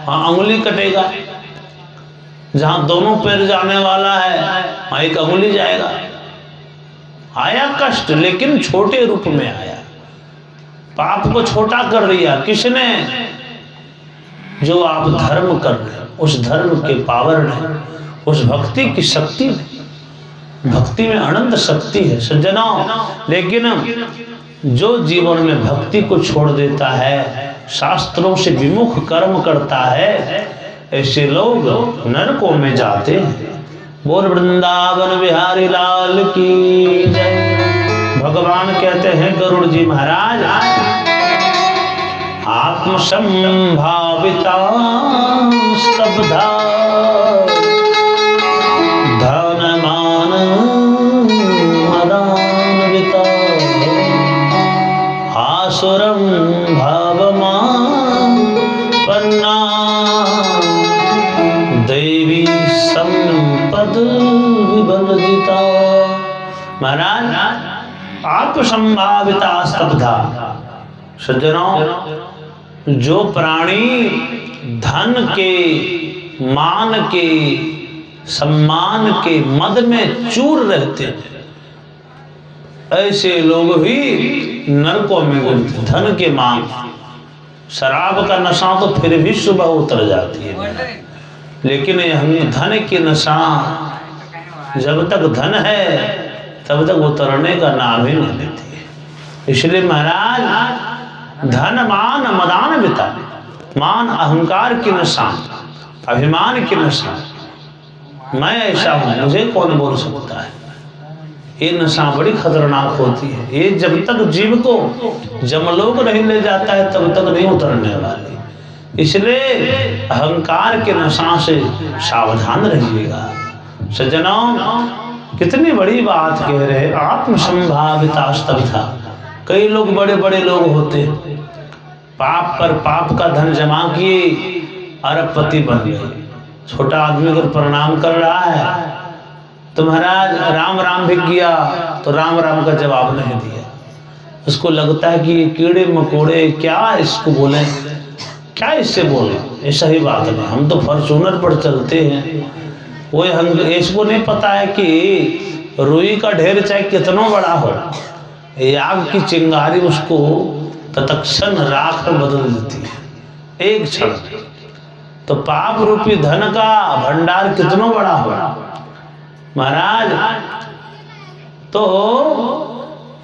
वहां अंगुली कटेगा, जहां दोनों पैर जाने वाला है वहां एक अंगुली जाएगा। आया कष्ट, लेकिन छोटे रूप में आया। पाप को छोटा कर दिया किसने? जो आप धर्म कर रहे हैं, उस धर्म के पावर ने, उस भक्ति की शक्ति ने। भक्ति में अनंत शक्ति है सज्जनों। लेकिन जो जीवन में भक्ति को छोड़ देता है, शास्त्रों से विमुख कर्म करता है, ऐसे लोग नरकों में जाते हैं। बोल वृंदावन बिहारी लाल की जय। भगवान कहते हैं गरुड़ जी महाराज, आत्मसंभाविता स्तब्धा धन मान मदान्विता आसुरं भावमापन्ना देवी संपद विवर्जिता। महाराज आत्मसंभाविता स्तब्धा। सज्जनों, जो प्राणी धन के, मान के, सम्मान के मद में चूर रहते हैं, ऐसे लोग ही नरकों में गिरते। धन के मान, शराब का नशा तो फिर भी सुबह उतर जाती है, लेकिन यह धन की नशा जब तक धन है तब तक उतरने का नाम ही नहीं लेती है। इसलिए महाराज धन मान मदान्विता, मान अहंकार की नशा, अभिमान की नशा, मैं ऐसा हूं मुझे कौन बोल सकता है, ये नशा बड़ी खतरनाक होती है। ये जब तक जीव को जमलोक नहीं ले जाता है तब तक नहीं उतरने वाली। इसलिए अहंकार के नशा से सावधान रहिएगा। सज्जनों, कितनी बड़ी बात कह रहे, आत्मसंभाविता स्तब्धा। कई लोग बड़े बड़े लोग होते, पाप पर पाप का धन जमा किए, अरबपति बन गए। छोटा आदमी अगर प्रणाम कर रहा है तो महाराज राम राम भी किया तो राम राम का जवाब नहीं दिया। उसको लगता है कि ये कीड़े मकोड़े क्या इसको बोले, क्या इससे बोले, ये सही बात नहीं, हम तो फॉर्चूनर पर चलते हैं। वो इसको नहीं पता है कि रुई का ढेर चाहे कितना बड़ा हो, आग की चिंगारी उसको तत्क्षण राख में बदल देती है, एक क्षण। तो पाप रूपी धन का भंडार कितना बड़ा हो महाराज, तो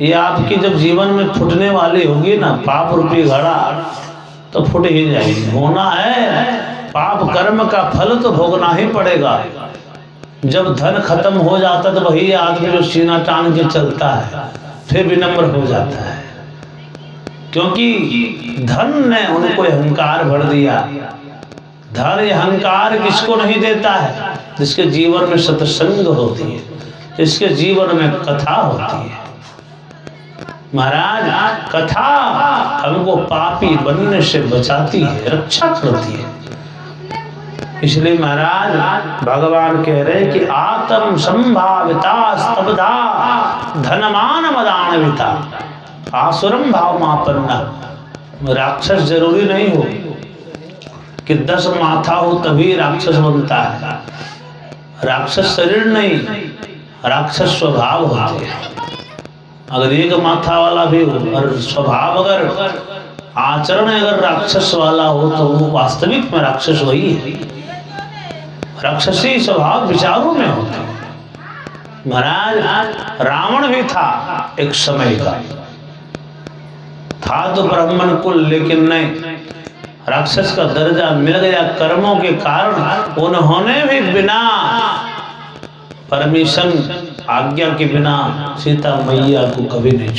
ये आपकी जब जीवन में फूटने वाली होगी ना पाप रूपी घड़ा, तो फूट ही जाएगी। होना है पाप कर्म का फल तो भोगना ही पड़ेगा। जब धन खत्म हो जाता तो वही आदमी जो सीना तान के चलता है फिर विनम्र हो जाता है, क्योंकि धन ने उनको अहंकार भर दिया। धन अहंकार किसको नहीं देता है? जिसके जीवन में सत्संग होती है, जिसके जीवन में कथा होती है। महाराज कथा हमको पापी बनने से बचाती है, रक्षा करती है। इसलिए महाराज भगवान कह रहे कि आत्म संभाविता स्तब्धा धनमान मदान्विता आसुरम भाव मापन्ना। राक्षस जरूरी नहीं हो कि 10 माथा हो तभी राक्षस बनता है। राक्षस शरीर नहीं, राक्षस स्वभाव होते हैं। अगर एक माथा वाला भी हो और स्वभाव अगर आचरण अगर राक्षस वाला हो तो वो वास्तविक में राक्षस वही है। राक्षसी स्वभाव विचारों में होते हैं। महाराज रावण भी था एक समय का, था तो ब्राह्मण कुल, लेकिन नहीं, राक्षस का दर्जा मिल गया कर्मों के कारण। उन्होंने भी बिना परमिशन आज्ञा के बिना सीता मैया को कभी नहीं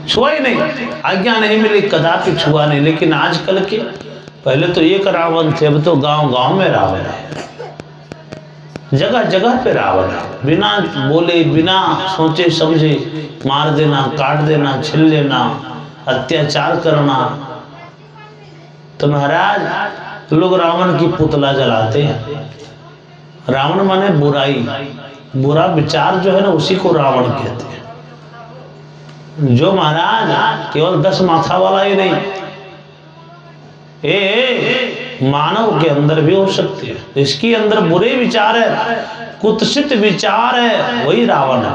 छुआ ही नहीं, आज्ञा नहीं मिली, कदापि छुआ नहीं। लेकिन आजकल के, पहले तो एक रावण थे, अब तो गांव गांव में रावण है, जगह जगह पे रावण है। बिना बोले बिना सोचे समझे मार देना, काट देना, छीन लेना, अत्याचार करना। तो महाराज लोग रावण की पुतला जलाते हैं। रावण माने बुराई, बुरा विचार जो है ना उसी को रावण कहते हैं। जो महाराज केवल 10 माथा वाला ही नहीं, मानव के अंदर भी हो सकती है। इसके अंदर बुरे विचार है, कुत्सित विचार है, वही रावण है।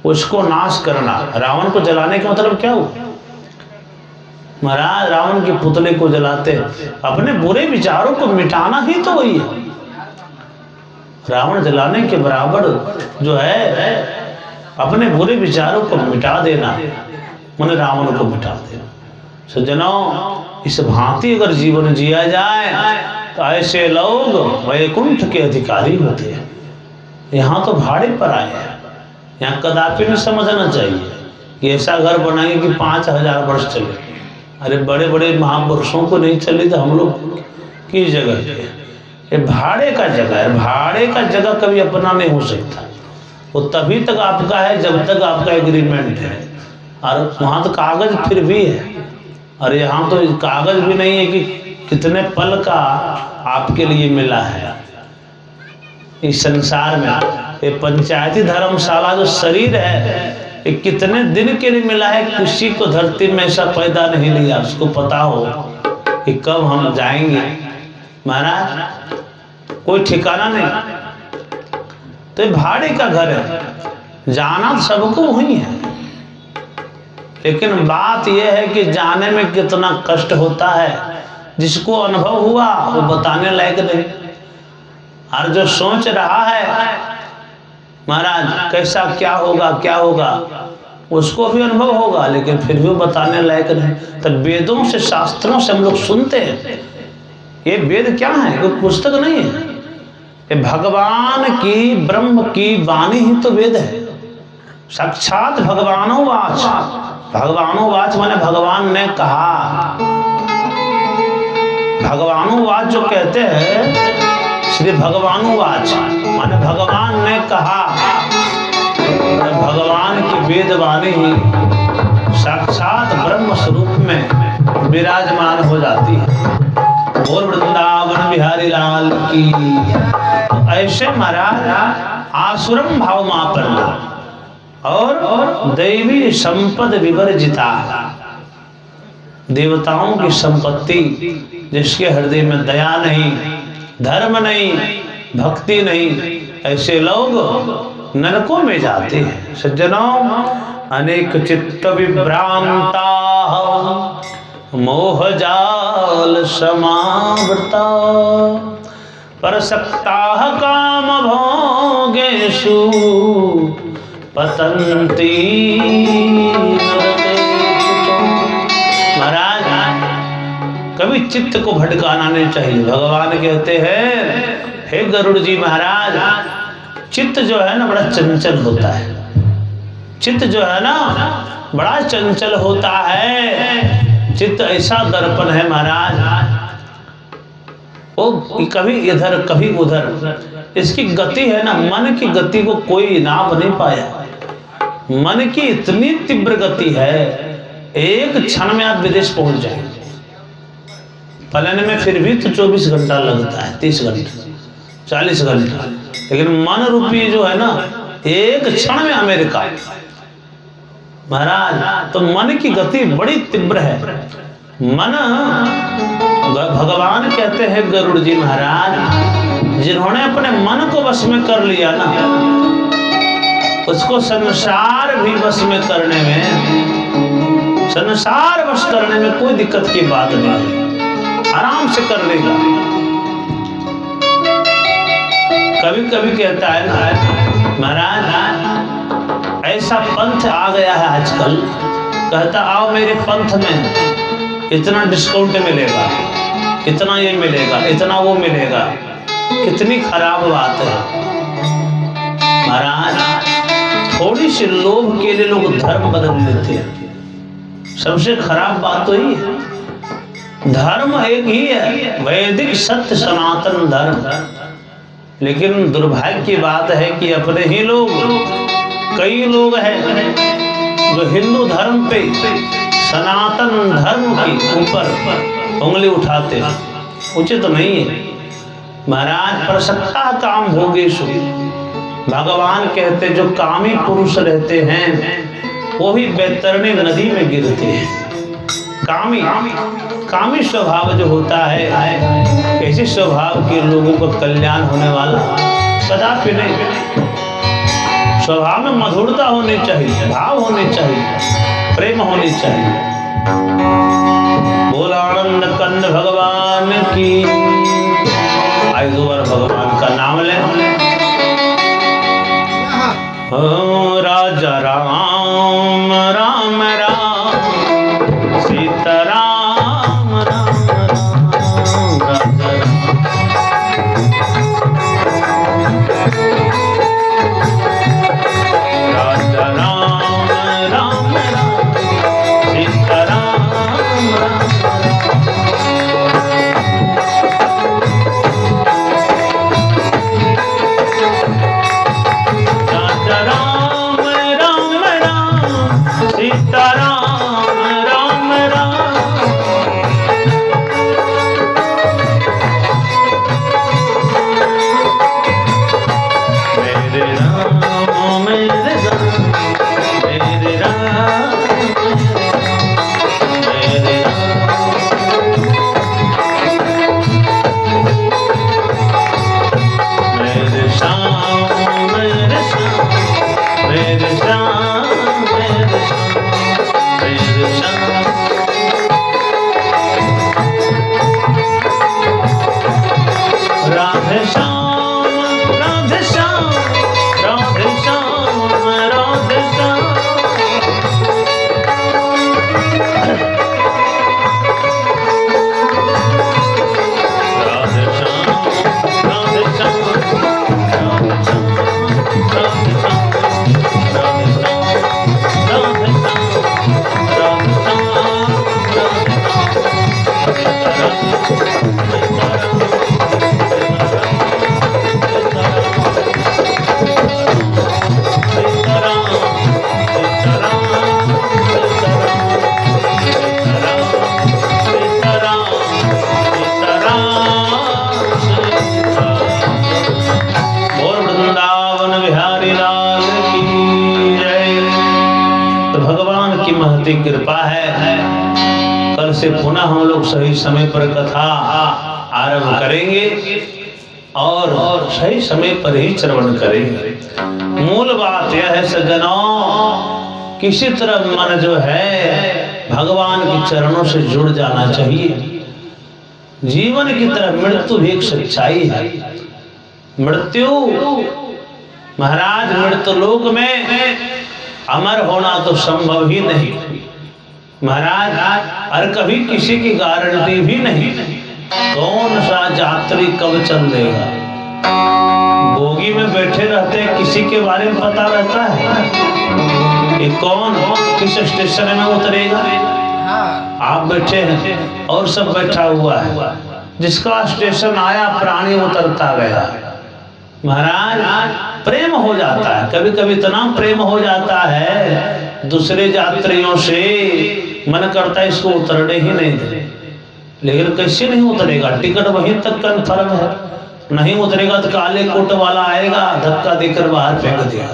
उसको नाश करना, रावण को जलाने का मतलब क्या हुआ? महाराज रावण के पुतले को जलाते, अपने बुरे विचारों को मिटाना ही तो वही है। रावण जलाने के बराबर जो है अपने बुरे विचारों को मिटा देना, मन रावण को मिटा देना। सज्जनों, इस भांति अगर जीवन जिया जाए तो ऐसे लोग वैकुंठ के अधिकारी होते हैं। यहाँ तो भाड़े पर आए हैं, यहाँ कदापि नहीं समझना चाहिए कि ऐसा घर बनाएंगे कि 5000 वर्ष चले। अरे बड़े बड़े महापुरुषों को नहीं चले तो हम लोग किस जगह पे? ये भाड़े का जगह है। भाड़े का जगह कभी अपना नहीं हो सकता। वो तभी तक आपका है जब तक आपका एग्रीमेंट है, और वहाँ तो कागज फिर भी है। और यहाँ तो कागज भी नहीं है कि कितने पल का आपके लिए मिला है इस संसार में। ये पंचायती धर्मशाला जो शरीर है, ये कितने दिन के लिए मिला है। किसी को धरती में ऐसा पैदा नहीं लिया उसको पता हो कि कब हम जाएंगे। महाराज, कोई ठिकाना नहीं। तो ये भाड़े का घर है, जाना तो सबको वही है, लेकिन बात यह है कि जाने में कितना कष्ट होता है। जिसको अनुभव हुआ वो बताने लायक नहीं, और जो सोच रहा है महाराज कैसा क्या होगा, उसको भी अनुभव होगा, लेकिन फिर भी बताने लायक नहीं। तो वेदों से, शास्त्रों से हम लोग सुनते हैं। ये वेद क्या है? कोई पुस्तक नहीं है। ये भगवान की, ब्रह्म की वाणी ही तो वेद है। साक्षात भगवानो वाच। भगवानो वाच माने भगवान ने कहा। भगवानो वाच जो कहते हैं, श्री भगवानो वाच माने भगवान ने कहा। भगवान की वेद वाणी ही साक्षात ब्रह्म स्वरूप में विराजमान हो जाती है। बोल वृंदावन बिहारी लाल की। ऐसे महाराज आसुरम भाव मापन्न और दैवी संपद विवर्जिता, देवताओं की संपत्ति जिसके हृदय में दया नहीं, धर्म नहीं, भक्ति नहीं, ऐसे लोग नरकों में जाते हैं। सज्जनों, अनेक चित्त विभ्रांता मोह जाल समावृता परसक्ता काम भोगेषु पतंती। महाराज, कभी चित्त को भटकाना नहीं चाहिए। भगवान कहते हैं, हे गरुड़ जी महाराज, चित्त जो है ना बड़ा चंचल होता है। चित्त जो है ना बड़ा चंचल होता है। चित्त ऐसा दर्पण है महाराज, वो कभी इधर कभी उधर। इसकी गति है ना, मन की गति को कोई नाप नहीं पाया। मन की इतनी तीव्र गति है, एक क्षण में आप विदेश पहुंच जाएंगे। पलने में फिर भी तो 24 घंटा लगता है, 30 घंटा, 40 घंटा, लेकिन मन रूपी जो है ना एक क्षण में अमेरिका। महाराज, तो मन की गति बड़ी तीव्र है। मन, भगवान कहते हैं गरुड़ जी महाराज, जिन्होंने अपने मन को वश में कर लिया ना, उसको संसार भी वश में करने में, संसार वश करने में कोई दिक्कत की बात नहीं है, आराम से कर लेगा। कभी कभी कहता है ना महाराज, ऐसा पंथ आ गया है आजकल, कहता आओ मेरे पंथ में इतना डिस्काउंट मिलेगा, इतना ये मिलेगा, इतना वो मिलेगा। कितनी खराब बात है महाराज। थोड़ी सी लोभ के लिए लोग धर्म बदल लेते हैं। सबसे खराब बात तो ही है। धर्म एक ही है, वैदिक सत्य सनातन धर्म। लेकिन दुर्भाग्य की बात है कि अपने ही लोग, कई लोग हैं जो हिंदू धर्म पे, सनातन धर्म के ऊपर उंगली उठाते हैं। उचित तो नहीं है महाराज। परसक्ता काम भोगेषु, भगवान कहते जो कामी पुरुष रहते हैं वो भी बैतरणी नदी में गिरते हैं। कामी स्वभाव जो होता है, ऐसे स्वभाव के लोगों को कल्याण होने वाला कदापि नहीं। स्वभाव में मधुरता होनी चाहिए, भाव होने चाहिए, प्रेम होनी चाहिए। बोल आनंद कंद भगवान की। आइए दोबारा भगवान का नाम लें। राजा राम राम राम सीता राम राम राम राजा राम राम राम सीता राम राम राजा राम राम राम सीता राम राम राम मेरे राम मेरे राम मेरे राम मेरे राम मेरे श्याम मेरे श्याम मेरे श्याम मेरे श्याम मेरे श्याम राधे श्याम राधे श्याम राधे श्याम राधे श्याम राधे श्याम राधे श्याम राधे श्याम राधे श्याम राधे श्याम राधे और वृंदावन बिहारी लाल की जय। तो भगवान की महती कृपा है, कल से पुनः हम लोग सही समय पर कथा आरंभ करेंगे और सही समय पर ही श्रवण करेंगे। मूल बात यह है सज्जनों, किसी तरह मन जो है भगवान के चरणों से जुड़ जाना चाहिए। जीवन की तरह मृत्यु भी एक सच्चाई है। मृत्यु महाराज मृत्यु लोक में अमर होना तो संभव ही नहीं महाराज, और कभी किसी की गारंटी भी नहीं। कौन सा यात्री कब चल देगा? बोगी में बैठे रहते हैं, किसी के बारे में पता रहता है कि कौन किस स्टेशन में उतरेगा? आप बैठे हैं और सब बैठा हुआ है, जिसका स्टेशन आया प्राणी उतरता गया। महाराज प्रेम हो जाता है, कभी कभी इतना प्रेम हो जाता है दूसरे यात्रियों से, मन करता है इसको उतरने ही नहीं दे, लेकिन कैसे नहीं उतरेगा? टिकट वहीं तक कन्फर्म है, नहीं उतरेगा तो काले कोट वाला आएगा, धक्का देकर बाहर फेंक देगा।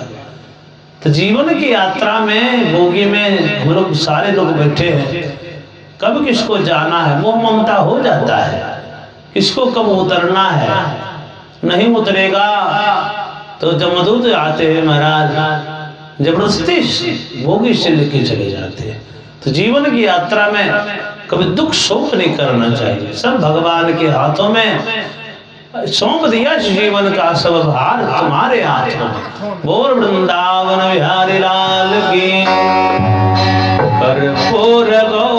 तो जीवन की यात्रा में बोगी में हम लोग सारे लोग बैठे हैं, कब किसको जाना है मोह ममता हो जाता है, किसको कब उतरना है। नहीं उतरेगा तो जमदूत आते हैं महाराज, जबरदस्ती बोगी से लेके चले जाते हैं। तो जीवन की यात्रा में कभी दुख शोक नहीं करना चाहिए, सब भगवान के हाथों में सौंप दिया जीवन का सब भार तुम्हारे हाथों में। बोल वृंदावन बिहारी लाल की कर्पूर गो